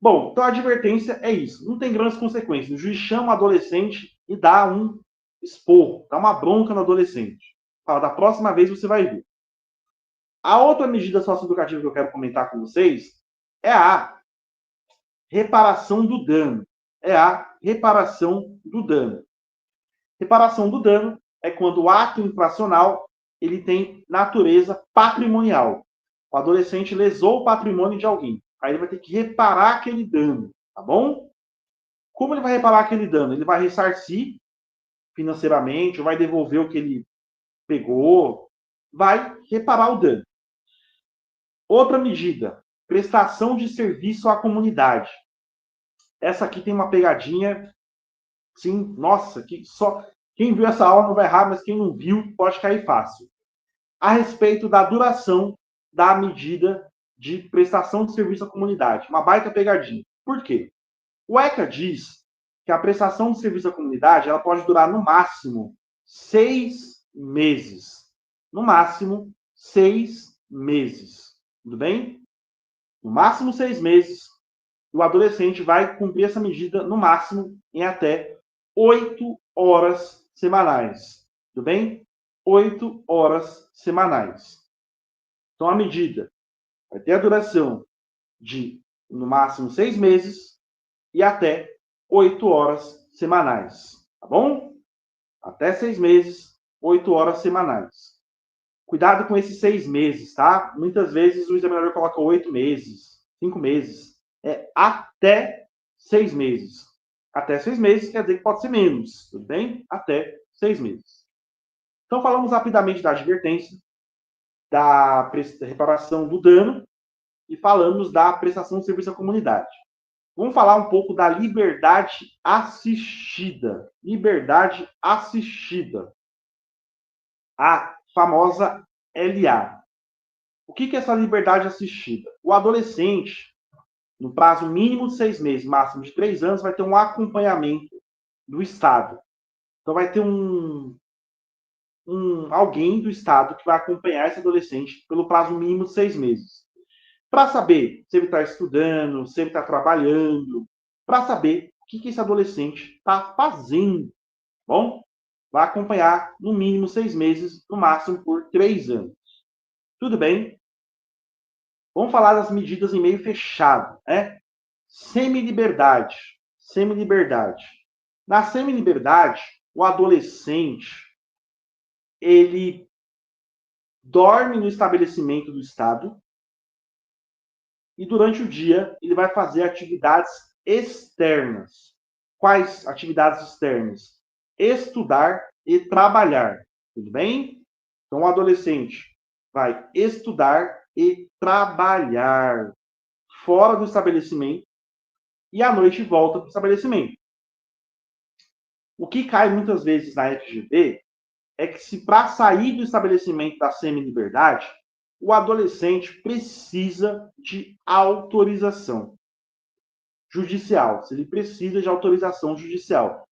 Bom, então a advertência é isso. Não tem grandes consequências. O juiz chama o adolescente e dá um esporro, dá uma bronca no adolescente. Fala, da próxima vez você vai ver. A outra medida socioeducativa que eu quero comentar com vocês é a reparação do dano. É a reparação do dano. Reparação do dano é quando o ato infracional ele tem natureza patrimonial. O adolescente lesou o patrimônio de alguém. Aí ele vai ter que reparar aquele dano, tá bom? Como ele vai reparar aquele dano? Ele vai ressarcir financeiramente, ou vai devolver o que ele pegou, vai reparar o dano. Outra medida, prestação de serviço à comunidade. Essa aqui tem uma pegadinha, sim, nossa, que só quem viu essa aula não vai errar, mas quem não viu pode cair fácil. A respeito da duração da medida de prestação de serviço à comunidade. Uma baita pegadinha. Por quê? O ECA diz que a prestação de serviço à comunidade ela pode durar no máximo 6 meses. No máximo 6 meses. Tudo bem? No máximo 6 meses. O adolescente vai cumprir essa medida no máximo em até 8 horas semanais. Tudo bem? 8 horas semanais. Então, a medida vai ter a duração de, no máximo, 6 meses e até 8 horas semanais. Tá bom? Até 6 meses, 8 horas semanais. Cuidado com esses 6 meses, tá? Muitas vezes o examinador coloca 8 meses, 5 meses. É até 6 meses. Até 6 meses quer dizer que pode ser menos, tudo bem? Até 6 meses. Então, falamos rapidamente da advertência, da reparação do dano e falamos da prestação de serviço à comunidade. Vamos falar um pouco da liberdade assistida. Liberdade assistida. A famosa LA. O que é essa liberdade assistida? O adolescente, no prazo mínimo de 6 meses, máximo de 3 anos, vai ter um acompanhamento do Estado. Então, vai ter alguém do Estado que vai acompanhar esse adolescente pelo prazo mínimo de 6 meses. Para saber se ele está estudando, se ele está trabalhando, para saber o que esse adolescente está fazendo. Bom, vai acompanhar no mínimo 6 meses, no máximo por 3 anos. Tudo bem? Vamos falar das medidas em meio fechado, né? Semi-liberdade. Semi-liberdade. Na semi-liberdade, o adolescente, ele dorme no estabelecimento do Estado e durante o dia ele vai fazer atividades externas. Quais atividades externas? Estudar e trabalhar. Tudo bem? Então, o adolescente vai estudar e trabalhar fora do estabelecimento e à noite volta para o estabelecimento. O que cai muitas vezes na FGV é que se para sair do estabelecimento da semi-liberdade, o adolescente precisa de autorização judicial. Se ele precisa de autorização judicial.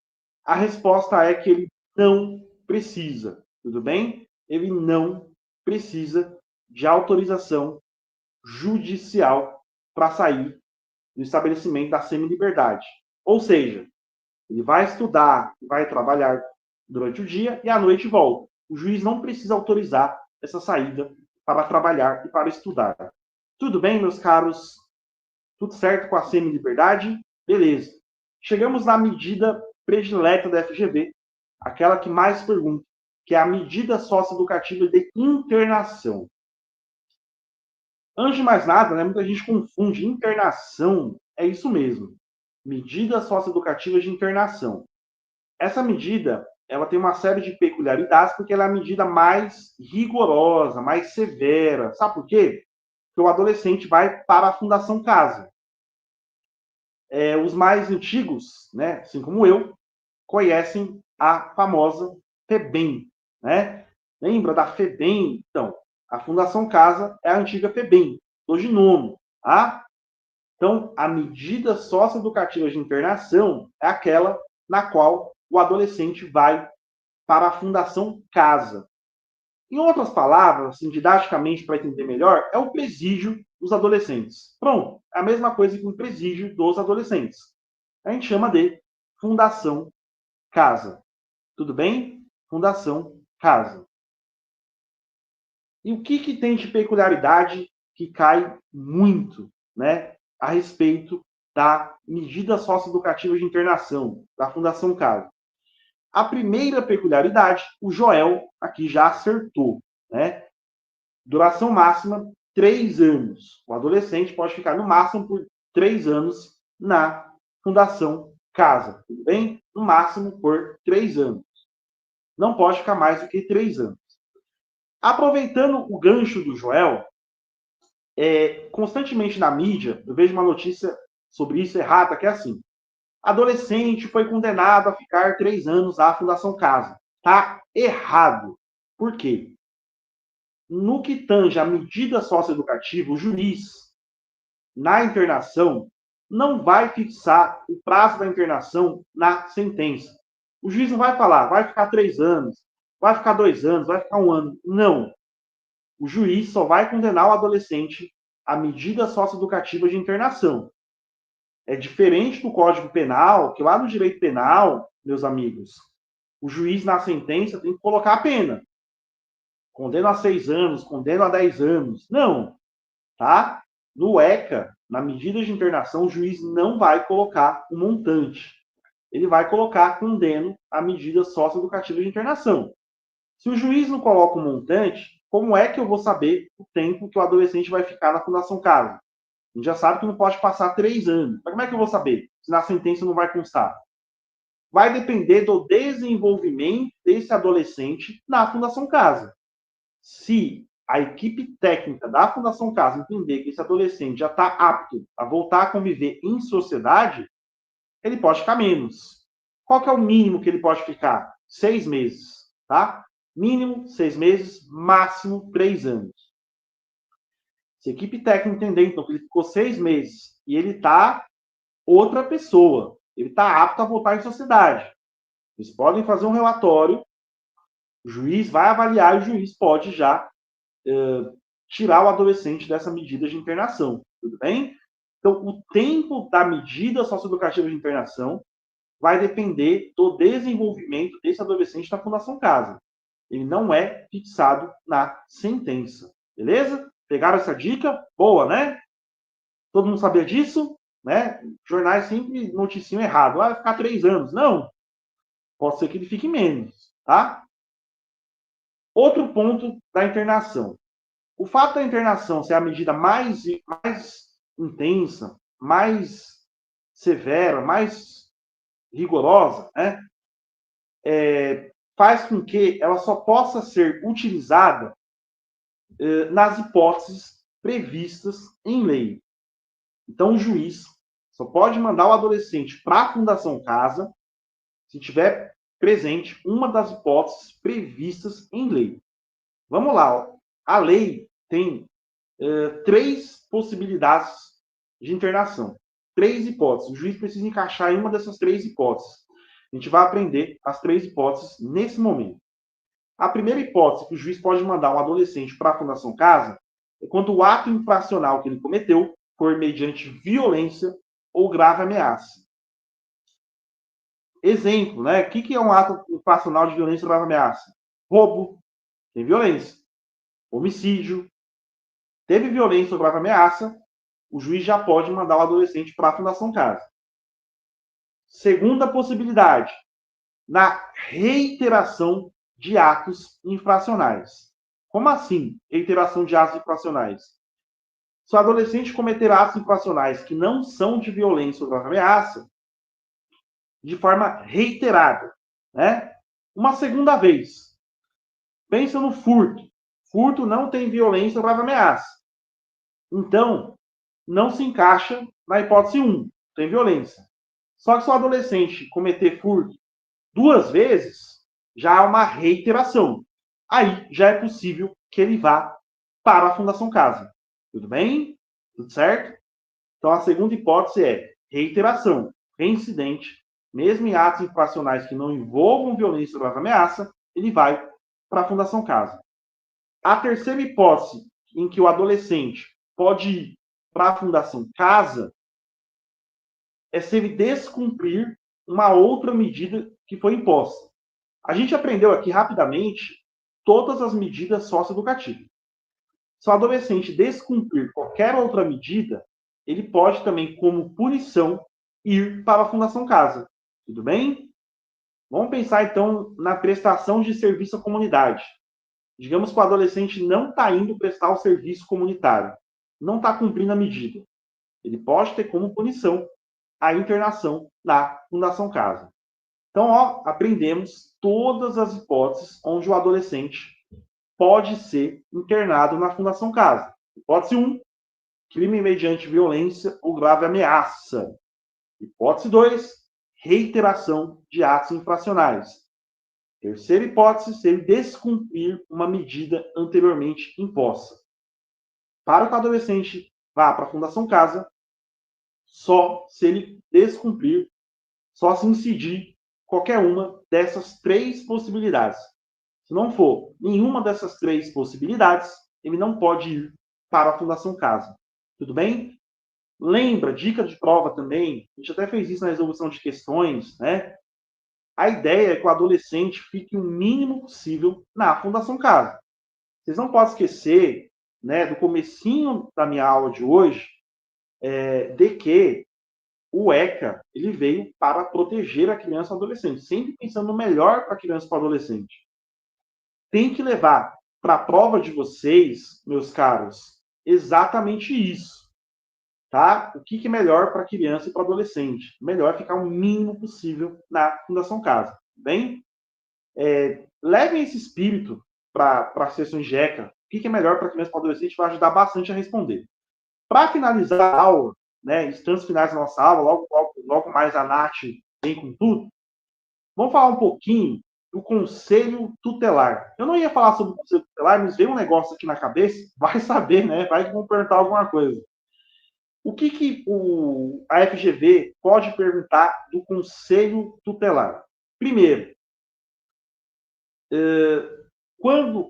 A resposta é que ele não precisa, tudo bem? Ele não precisa de autorização judicial para sair do estabelecimento da semi-liberdade. Ou seja, ele vai estudar, vai trabalhar durante o dia e à noite volta. O juiz não precisa autorizar essa saída para trabalhar e para estudar. Tudo bem, meus caros? Tudo certo com a semi-liberdade? Beleza. Chegamos na medida predileta da FGV, aquela que mais pergunta, que é a medida socioeducativa de internação. Antes de mais nada, né, muita gente confunde internação, é isso mesmo. Medidas socioeducativas de internação. Essa medida, ela tem uma série de peculiaridades porque ela é a medida mais rigorosa, mais severa. Sabe por quê? Porque o adolescente vai para a Fundação Casa. Os mais antigos, né, assim como eu, conhecem a famosa FEBEM, né? Lembra da FEBEM? Então, a Fundação Casa é a antiga FEBEM, do Ginômio, tá? Então, a medida socioeducativa de internação é aquela na qual o adolescente vai para a Fundação Casa. Em outras palavras, assim, didaticamente, para entender melhor, é o presídio dos adolescentes. Pronto, é a mesma coisa que o presídio dos adolescentes. A gente chama de Fundação Casa. Tudo bem? Fundação Casa. E o que tem de peculiaridade que cai muito, né, a respeito da medida socioeducativa de internação da Fundação Casa? A primeira peculiaridade, o Joel aqui já acertou, né? Duração máxima, 3 anos. O adolescente pode ficar no máximo por 3 anos na Fundação Casa, tudo bem? No máximo por 3 anos. Não pode ficar mais do que 3 anos. Aproveitando o gancho do Joel, constantemente na mídia, eu vejo uma notícia sobre isso errada, que é assim: adolescente foi condenado a ficar 3 anos na Fundação Casa. Tá errado. Por quê? No que tange a medida socioeducativa, o juiz, na internação, não vai fixar o prazo da internação na sentença. O juiz não vai falar, vai ficar 3 anos, vai ficar 2 anos, vai ficar 1 ano. Não. O juiz só vai condenar o adolescente à medida socioeducativa de internação. É diferente do Código Penal, que lá no direito penal, meus amigos, o juiz na sentença tem que colocar a pena. Condena a 6 anos, condena a 10 anos. Não, tá? No ECA, na medida de internação, o juiz não vai colocar o montante. Ele vai colocar condeno a medida socioeducativa de internação. Se o juiz não coloca o montante, como é que eu vou saber o tempo que o adolescente vai ficar na Fundação Casa? A gente já sabe que não pode passar 3 anos. Mas como é que eu vou saber? Se na sentença não vai constar. vai depender do desenvolvimento desse adolescente na Fundação Casa. Se a equipe técnica da Fundação Casa entender que esse adolescente já está apto a voltar a conviver em sociedade, ele pode ficar menos. Qual que é o mínimo que ele pode ficar? 6 meses, tá? Mínimo 6 meses, máximo 3 anos. Se a equipe técnica entender, então, que ele ficou 6 meses e ele está outra pessoa, ele está apto a voltar em sociedade, eles podem fazer um relatório, o juiz vai avaliar e o juiz pode já tirar o adolescente dessa medida de internação, tudo bem? Então, o tempo da medida socioeducativa de internação vai depender do desenvolvimento desse adolescente na Fundação Casa. Ele não é fixado na sentença, beleza? Pegaram essa dica? Boa, né? Todo mundo sabia disso? Né? Jornais sempre noticiam errado. Vai ficar 3 anos. Não. Pode ser que ele fique menos, tá? Outro ponto da internação. O fato da internação ser a medida mais intensa, mais severa, mais rigorosa, né? Faz com que ela só possa ser utilizada nas hipóteses previstas em lei. Então, o juiz só pode mandar o adolescente para a Fundação Casa se tiver presente uma das hipóteses previstas em lei. Vamos lá. A lei tem 3 possibilidades de internação. 3 hipóteses. O juiz precisa encaixar em uma dessas 3 hipóteses. A gente vai aprender as 3 hipóteses nesse momento. A primeira hipótese que o juiz pode mandar um adolescente para a Fundação Casa é quando o ato infracional que ele cometeu for mediante violência ou grave ameaça. Exemplo, né? O que é um ato infracional de violência ou grave ameaça? Roubo, tem violência. Homicídio, teve violência ou grave ameaça, o juiz já pode mandar o adolescente para a Fundação Casa. Segunda possibilidade, na reiteração de atos infracionais. Como assim, reiteração de atos infracionais? Se o adolescente cometer atos infracionais que não são de violência ou grave ameaça, de forma reiterada, né? Uma segunda vez. Pensa no furto. Furto não tem violência ou grave ameaça. Então, não se encaixa na hipótese 1, tem violência. Só que se o adolescente cometer furto 2 vezes, já há uma reiteração. Aí já é possível que ele vá para a Fundação Casa. Tudo bem? Tudo certo? Então, a segunda hipótese é reiteração, reincidente, mesmo em atos infracionais que não envolvam violência ou grave ameaça, ele vai para a Fundação Casa. A terceira hipótese em que o adolescente pode ir para a Fundação Casa é se ele descumprir uma outra medida que foi imposta. A gente aprendeu aqui rapidamente todas as medidas socioeducativas. Se o adolescente descumprir qualquer outra medida, ele pode também, como punição, ir para a Fundação Casa. Tudo bem? Vamos pensar, então, na prestação de serviço à comunidade. Digamos que o adolescente não está indo prestar o serviço comunitário, não está cumprindo a medida. Ele pode ter como punição a internação na Fundação Casa. Então, aprendemos todas as hipóteses onde o adolescente pode ser internado na Fundação Casa. Hipótese 1, crime mediante violência ou grave ameaça. Hipótese 2, reiteração de atos infracionais. Terceira hipótese, se ele descumprir uma medida anteriormente imposta. Para que o adolescente vá para a Fundação Casa, só se ele descumprir, só se incidir qualquer uma dessas 3 possibilidades. Se não for nenhuma dessas 3 possibilidades, ele não pode ir para a Fundação Casa. Tudo bem? Lembra, dica de prova também, a gente até fez isso na resolução de questões, né? A ideia é que o adolescente fique o mínimo possível na Fundação Casa. Vocês não podem esquecer, né, do comecinho da minha aula de hoje, de que o ECA ele veio para proteger a criança e o adolescente, sempre pensando no melhor para a criança e para o adolescente. Tem que levar para a prova de vocês, meus caros, exatamente isso. tá? O que é melhor para criança e para adolescente? Melhor é ficar o mínimo possível na Fundação Casa, bem? Levem esse espírito para as sessões de ECA. O que é melhor para criança e para adolescente vai ajudar bastante a responder. Para finalizar a aula, né, instantes finais da nossa aula, logo mais a Nath vem com tudo, vamos falar um pouquinho do Conselho Tutelar. Eu não ia falar sobre o Conselho Tutelar, mas veio um negócio aqui na cabeça, vai saber, né? Vai perguntar alguma coisa. O que a FGV pode perguntar do Conselho Tutelar? Primeiro,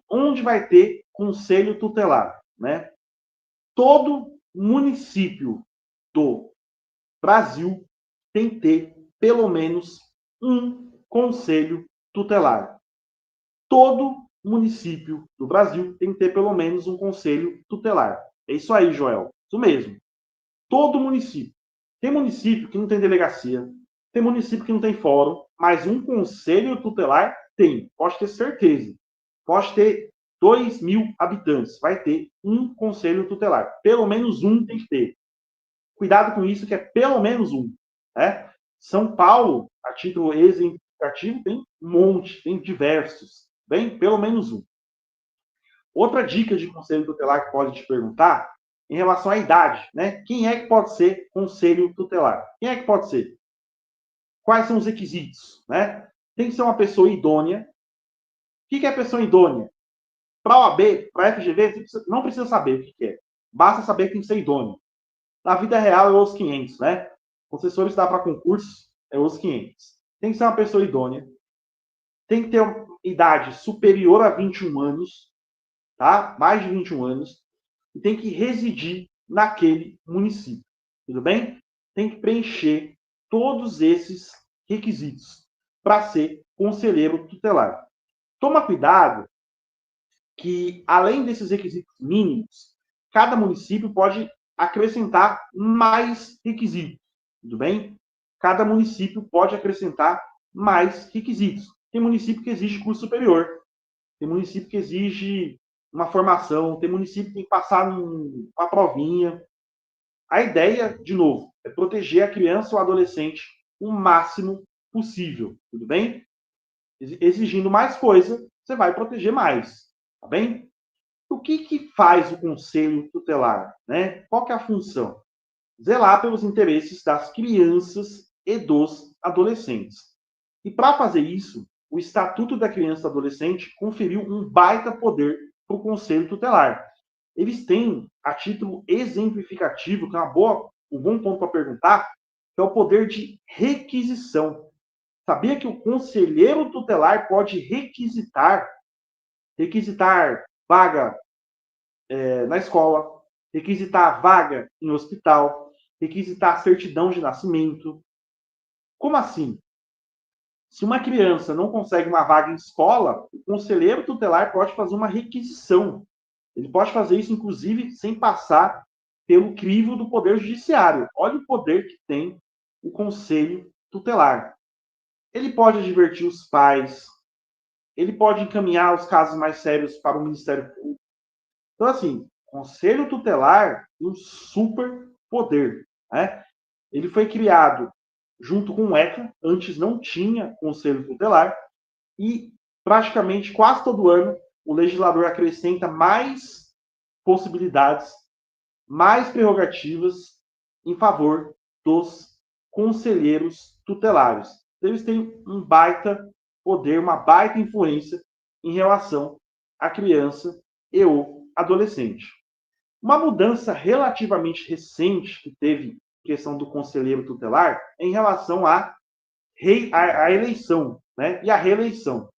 onde vai ter Conselho Tutelar, né? Todo município do Brasil tem que ter pelo menos um conselho tutelar. Todo município do Brasil tem que ter pelo menos um conselho tutelar. É isso aí, Joel. Isso mesmo. Todo município. Tem município que não tem delegacia, tem município que não tem fórum, mas um conselho tutelar tem. Pode ter certeza. Pode ter 2.000 habitantes. Vai ter um conselho tutelar. Pelo menos um tem que ter. Cuidado com isso, que é pelo menos um. Né? São Paulo, a título exemplificativo, tem um monte, tem diversos. Bem, pelo menos um. Outra dica de conselho tutelar que pode te perguntar, em relação à idade, né? Quem é que pode ser conselho tutelar? Quem é que pode ser? Quais são os requisitos, né? Tem que ser uma pessoa idônea. O que é pessoa idônea? Para a OAB, para a FGV, você não precisa saber o que é. Basta saber que tem que ser idôneo. Na vida real é os 500, né? Você solicitar para concurso é os 500. Tem que ser uma pessoa idônea. Tem que ter uma idade superior a 21 anos, tá? Mais de 21 anos. E tem que residir naquele município. Tudo bem? Tem que preencher todos esses requisitos para ser conselheiro tutelar. Toma cuidado que, além desses requisitos mínimos, cada município pode acrescentar mais requisitos. Tudo bem? Cada município pode acrescentar mais requisitos. Tem município que exige curso superior, tem município que exige uma formação, tem município que tem que passar uma provinha. A ideia, de novo, é proteger a criança ou adolescente o máximo possível, tudo bem? Exigindo mais coisa, você vai proteger mais, tá bem? O que faz o conselho tutelar, né? Qual que é a função? Zelar pelos interesses das crianças e dos adolescentes. E para fazer isso, o Estatuto da Criança e Adolescente conferiu um baita poder para o Conselho Tutelar. Eles têm, a título exemplificativo, que é um bom ponto para perguntar, que é o poder de requisição. Sabia que o conselheiro tutelar pode requisitar vaga na escola, requisitar vaga em hospital, requisitar certidão de nascimento. Como assim? Se uma criança não consegue uma vaga em escola, o conselheiro tutelar pode fazer uma requisição. Ele pode fazer isso, inclusive, sem passar pelo crivo do Poder Judiciário. Olha o poder que tem o conselho tutelar. Ele pode advertir os pais, ele pode encaminhar os casos mais sérios para o Ministério Público. Então, assim, conselho tutelar tem um super poder. Né? Ele foi criado junto com o ECA, antes não tinha conselho tutelar, e praticamente quase todo ano o legislador acrescenta mais possibilidades, mais prerrogativas em favor dos conselheiros tutelares. Eles têm um baita poder, uma baita influência em relação à criança e o adolescente. Uma mudança relativamente recente que teve questão do conselheiro tutelar é em relação à eleição, né? E a reeleição.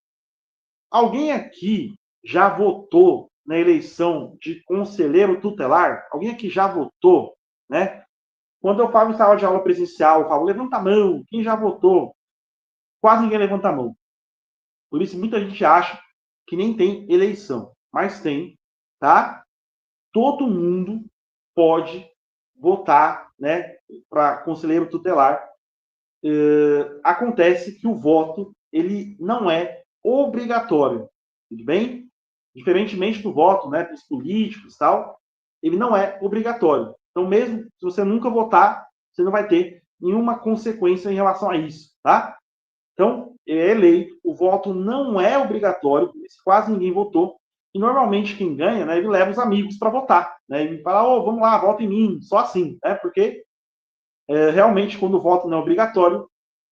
Alguém aqui já votou na eleição de conselheiro tutelar? Alguém aqui já votou, né? Quando eu falo em sala de aula presencial, eu falo, levanta a mão, quem já votou? Quase ninguém levanta a mão. Por isso, muita gente acha que nem tem eleição, mas tem, tá? Todo mundo pode votar, né, para conselheiro tutelar. Acontece que o voto ele não é obrigatório, tudo bem? Diferentemente do voto, né, dos políticos, tal, ele não é obrigatório. Então, mesmo se você nunca votar, você não vai ter nenhuma consequência em relação a isso, tá? Então, é eleito, o voto não é obrigatório, quase ninguém votou, e normalmente quem ganha, né, ele leva os amigos para votar, né, ele fala, oh, vamos lá, vota em mim, só assim, né, porque realmente quando o voto não é obrigatório,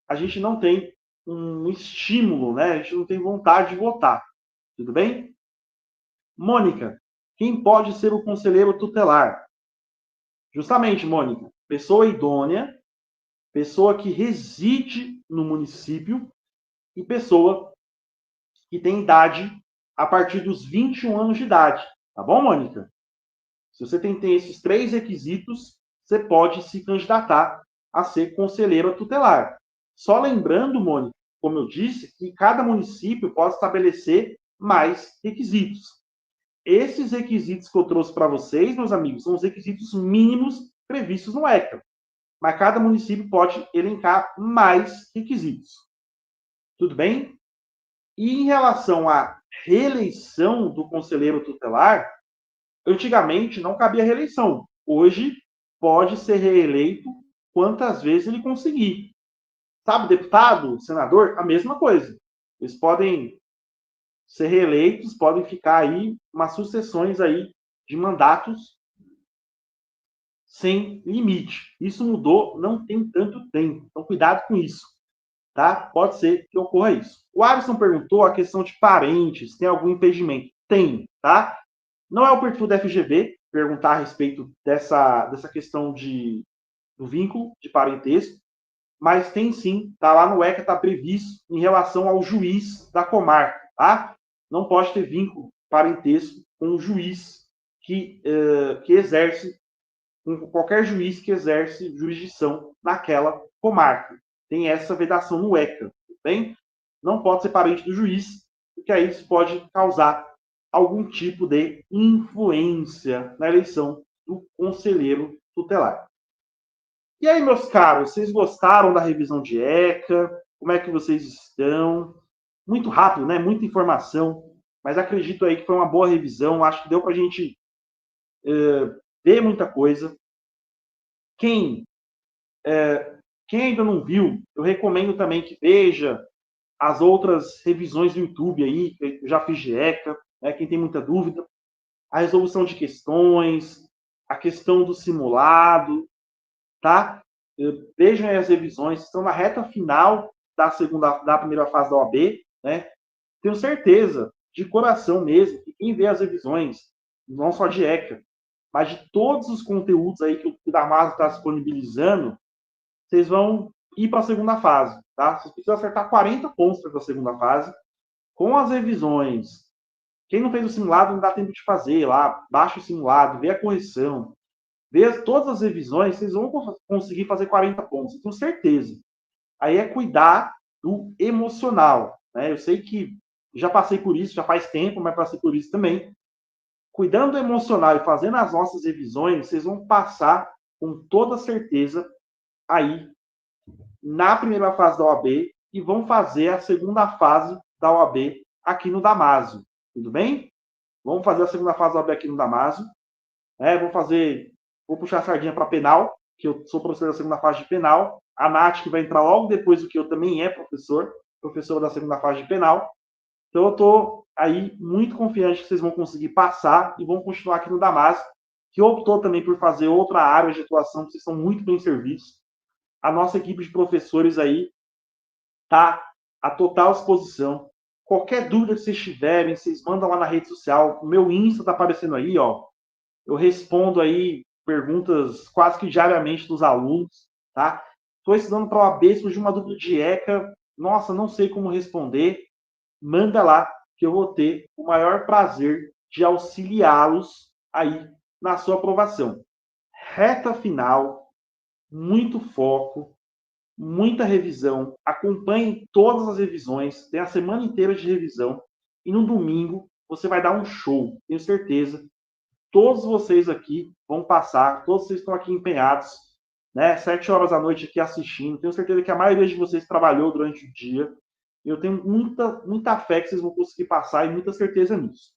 a gente não tem um estímulo, né, a gente não tem vontade de votar, tudo bem? Mônica, quem pode ser o conselheiro tutelar? Justamente, Mônica, pessoa idônea, pessoa que reside no município e pessoa que tem idade a partir dos 21 anos de idade. Tá bom, Mônica? Se você tem esses 3 requisitos, você pode se candidatar a ser conselheiro tutelar. Só lembrando, Mônica, como eu disse, que cada município pode estabelecer mais requisitos. Esses requisitos que eu trouxe para vocês, meus amigos, são os requisitos mínimos previstos no ECA. Mas cada município pode elencar mais requisitos. Tudo bem? E em relação à reeleição do conselheiro tutelar, antigamente não cabia reeleição. Hoje pode ser reeleito quantas vezes ele conseguir. Sabe, deputado, senador, a mesma coisa. Eles podem ser reeleitos, podem ficar aí umas sucessões aí de mandatos sem limite. Isso mudou, não tem tanto tempo. Então, cuidado com isso. Tá? Pode ser que ocorra isso. O Alisson perguntou a questão de parentes, tem algum impedimento? Tem, tá? Não é o perfil da FGV perguntar a respeito dessa questão do vínculo de parentesco, mas tem sim, tá lá no ECA, está previsto em relação ao juiz da comarca, tá? Não pode ter vínculo parentesco com o juiz que exerce, com qualquer juiz que exerce jurisdição naquela comarca. Tem essa vedação no ECA, bem? Não pode ser parente do juiz, porque aí isso pode causar algum tipo de influência na eleição do conselheiro tutelar. E aí, meus caros, vocês gostaram da revisão de ECA? Como é que vocês estão? Muito rápido, né? Muita informação, mas acredito aí que foi uma boa revisão. Acho que deu para a gente ver muita coisa. Quem ainda não viu, eu recomendo também que veja as outras revisões do YouTube aí, que eu já fiz de ECA, né? Quem tem muita dúvida, a resolução de questões, a questão do simulado, tá? Vejam aí as revisões, estão na reta final da primeira fase da OAB, né? Tenho certeza, de coração mesmo, que quem vê as revisões, não só de ECA, mas de todos os conteúdos aí que o Damaso está disponibilizando, vocês vão ir para a segunda fase, tá? Vocês precisam acertar 40 pontos para a segunda fase, com as revisões. Quem não fez o simulado não dá tempo de fazer lá, baixa o simulado, vê a correção, vê todas as revisões, vocês vão conseguir fazer 40 pontos, tenho certeza. Aí é cuidar do emocional, né? Eu sei que já passei por isso, já faz tempo, mas passei por isso também. Cuidando do emocional e fazendo as nossas revisões, vocês vão passar com toda certeza aí na primeira fase da OAB e vão fazer a segunda fase da OAB aqui no Damásio. Tudo bem? Vamos fazer a segunda fase da OAB aqui no Damásio. Vou puxar a sardinha para penal, que eu sou professor da segunda fase de penal. A Nath, que vai entrar logo depois do que eu também é professora da segunda fase de penal. Então eu estou aí muito confiante que vocês vão conseguir passar e vão continuar aqui no Damásio, que optou também por fazer outra área de atuação, vocês são muito bem servidos. A nossa equipe de professores aí está à total disposição. Qualquer dúvida que vocês tiverem, vocês mandam lá na rede social. O meu Insta está aparecendo aí, ó. Eu respondo aí perguntas quase que diariamente dos alunos, tá? Estou estudando para a OAB, surgiu uma dúvida de ECA. Nossa, não sei como responder. Manda lá que eu vou ter o maior prazer de auxiliá-los aí na sua aprovação. Reta final, muito foco, muita revisão. Acompanhe todas as revisões, tem a semana inteira de revisão e no domingo você vai dar um show, tenho certeza. Todos vocês aqui vão passar, todos vocês estão aqui empenhados, né? 7 horas da noite aqui assistindo. Tenho certeza que a maioria de vocês trabalhou durante o dia. Eu tenho muita fé que vocês vão conseguir passar e muita certeza nisso.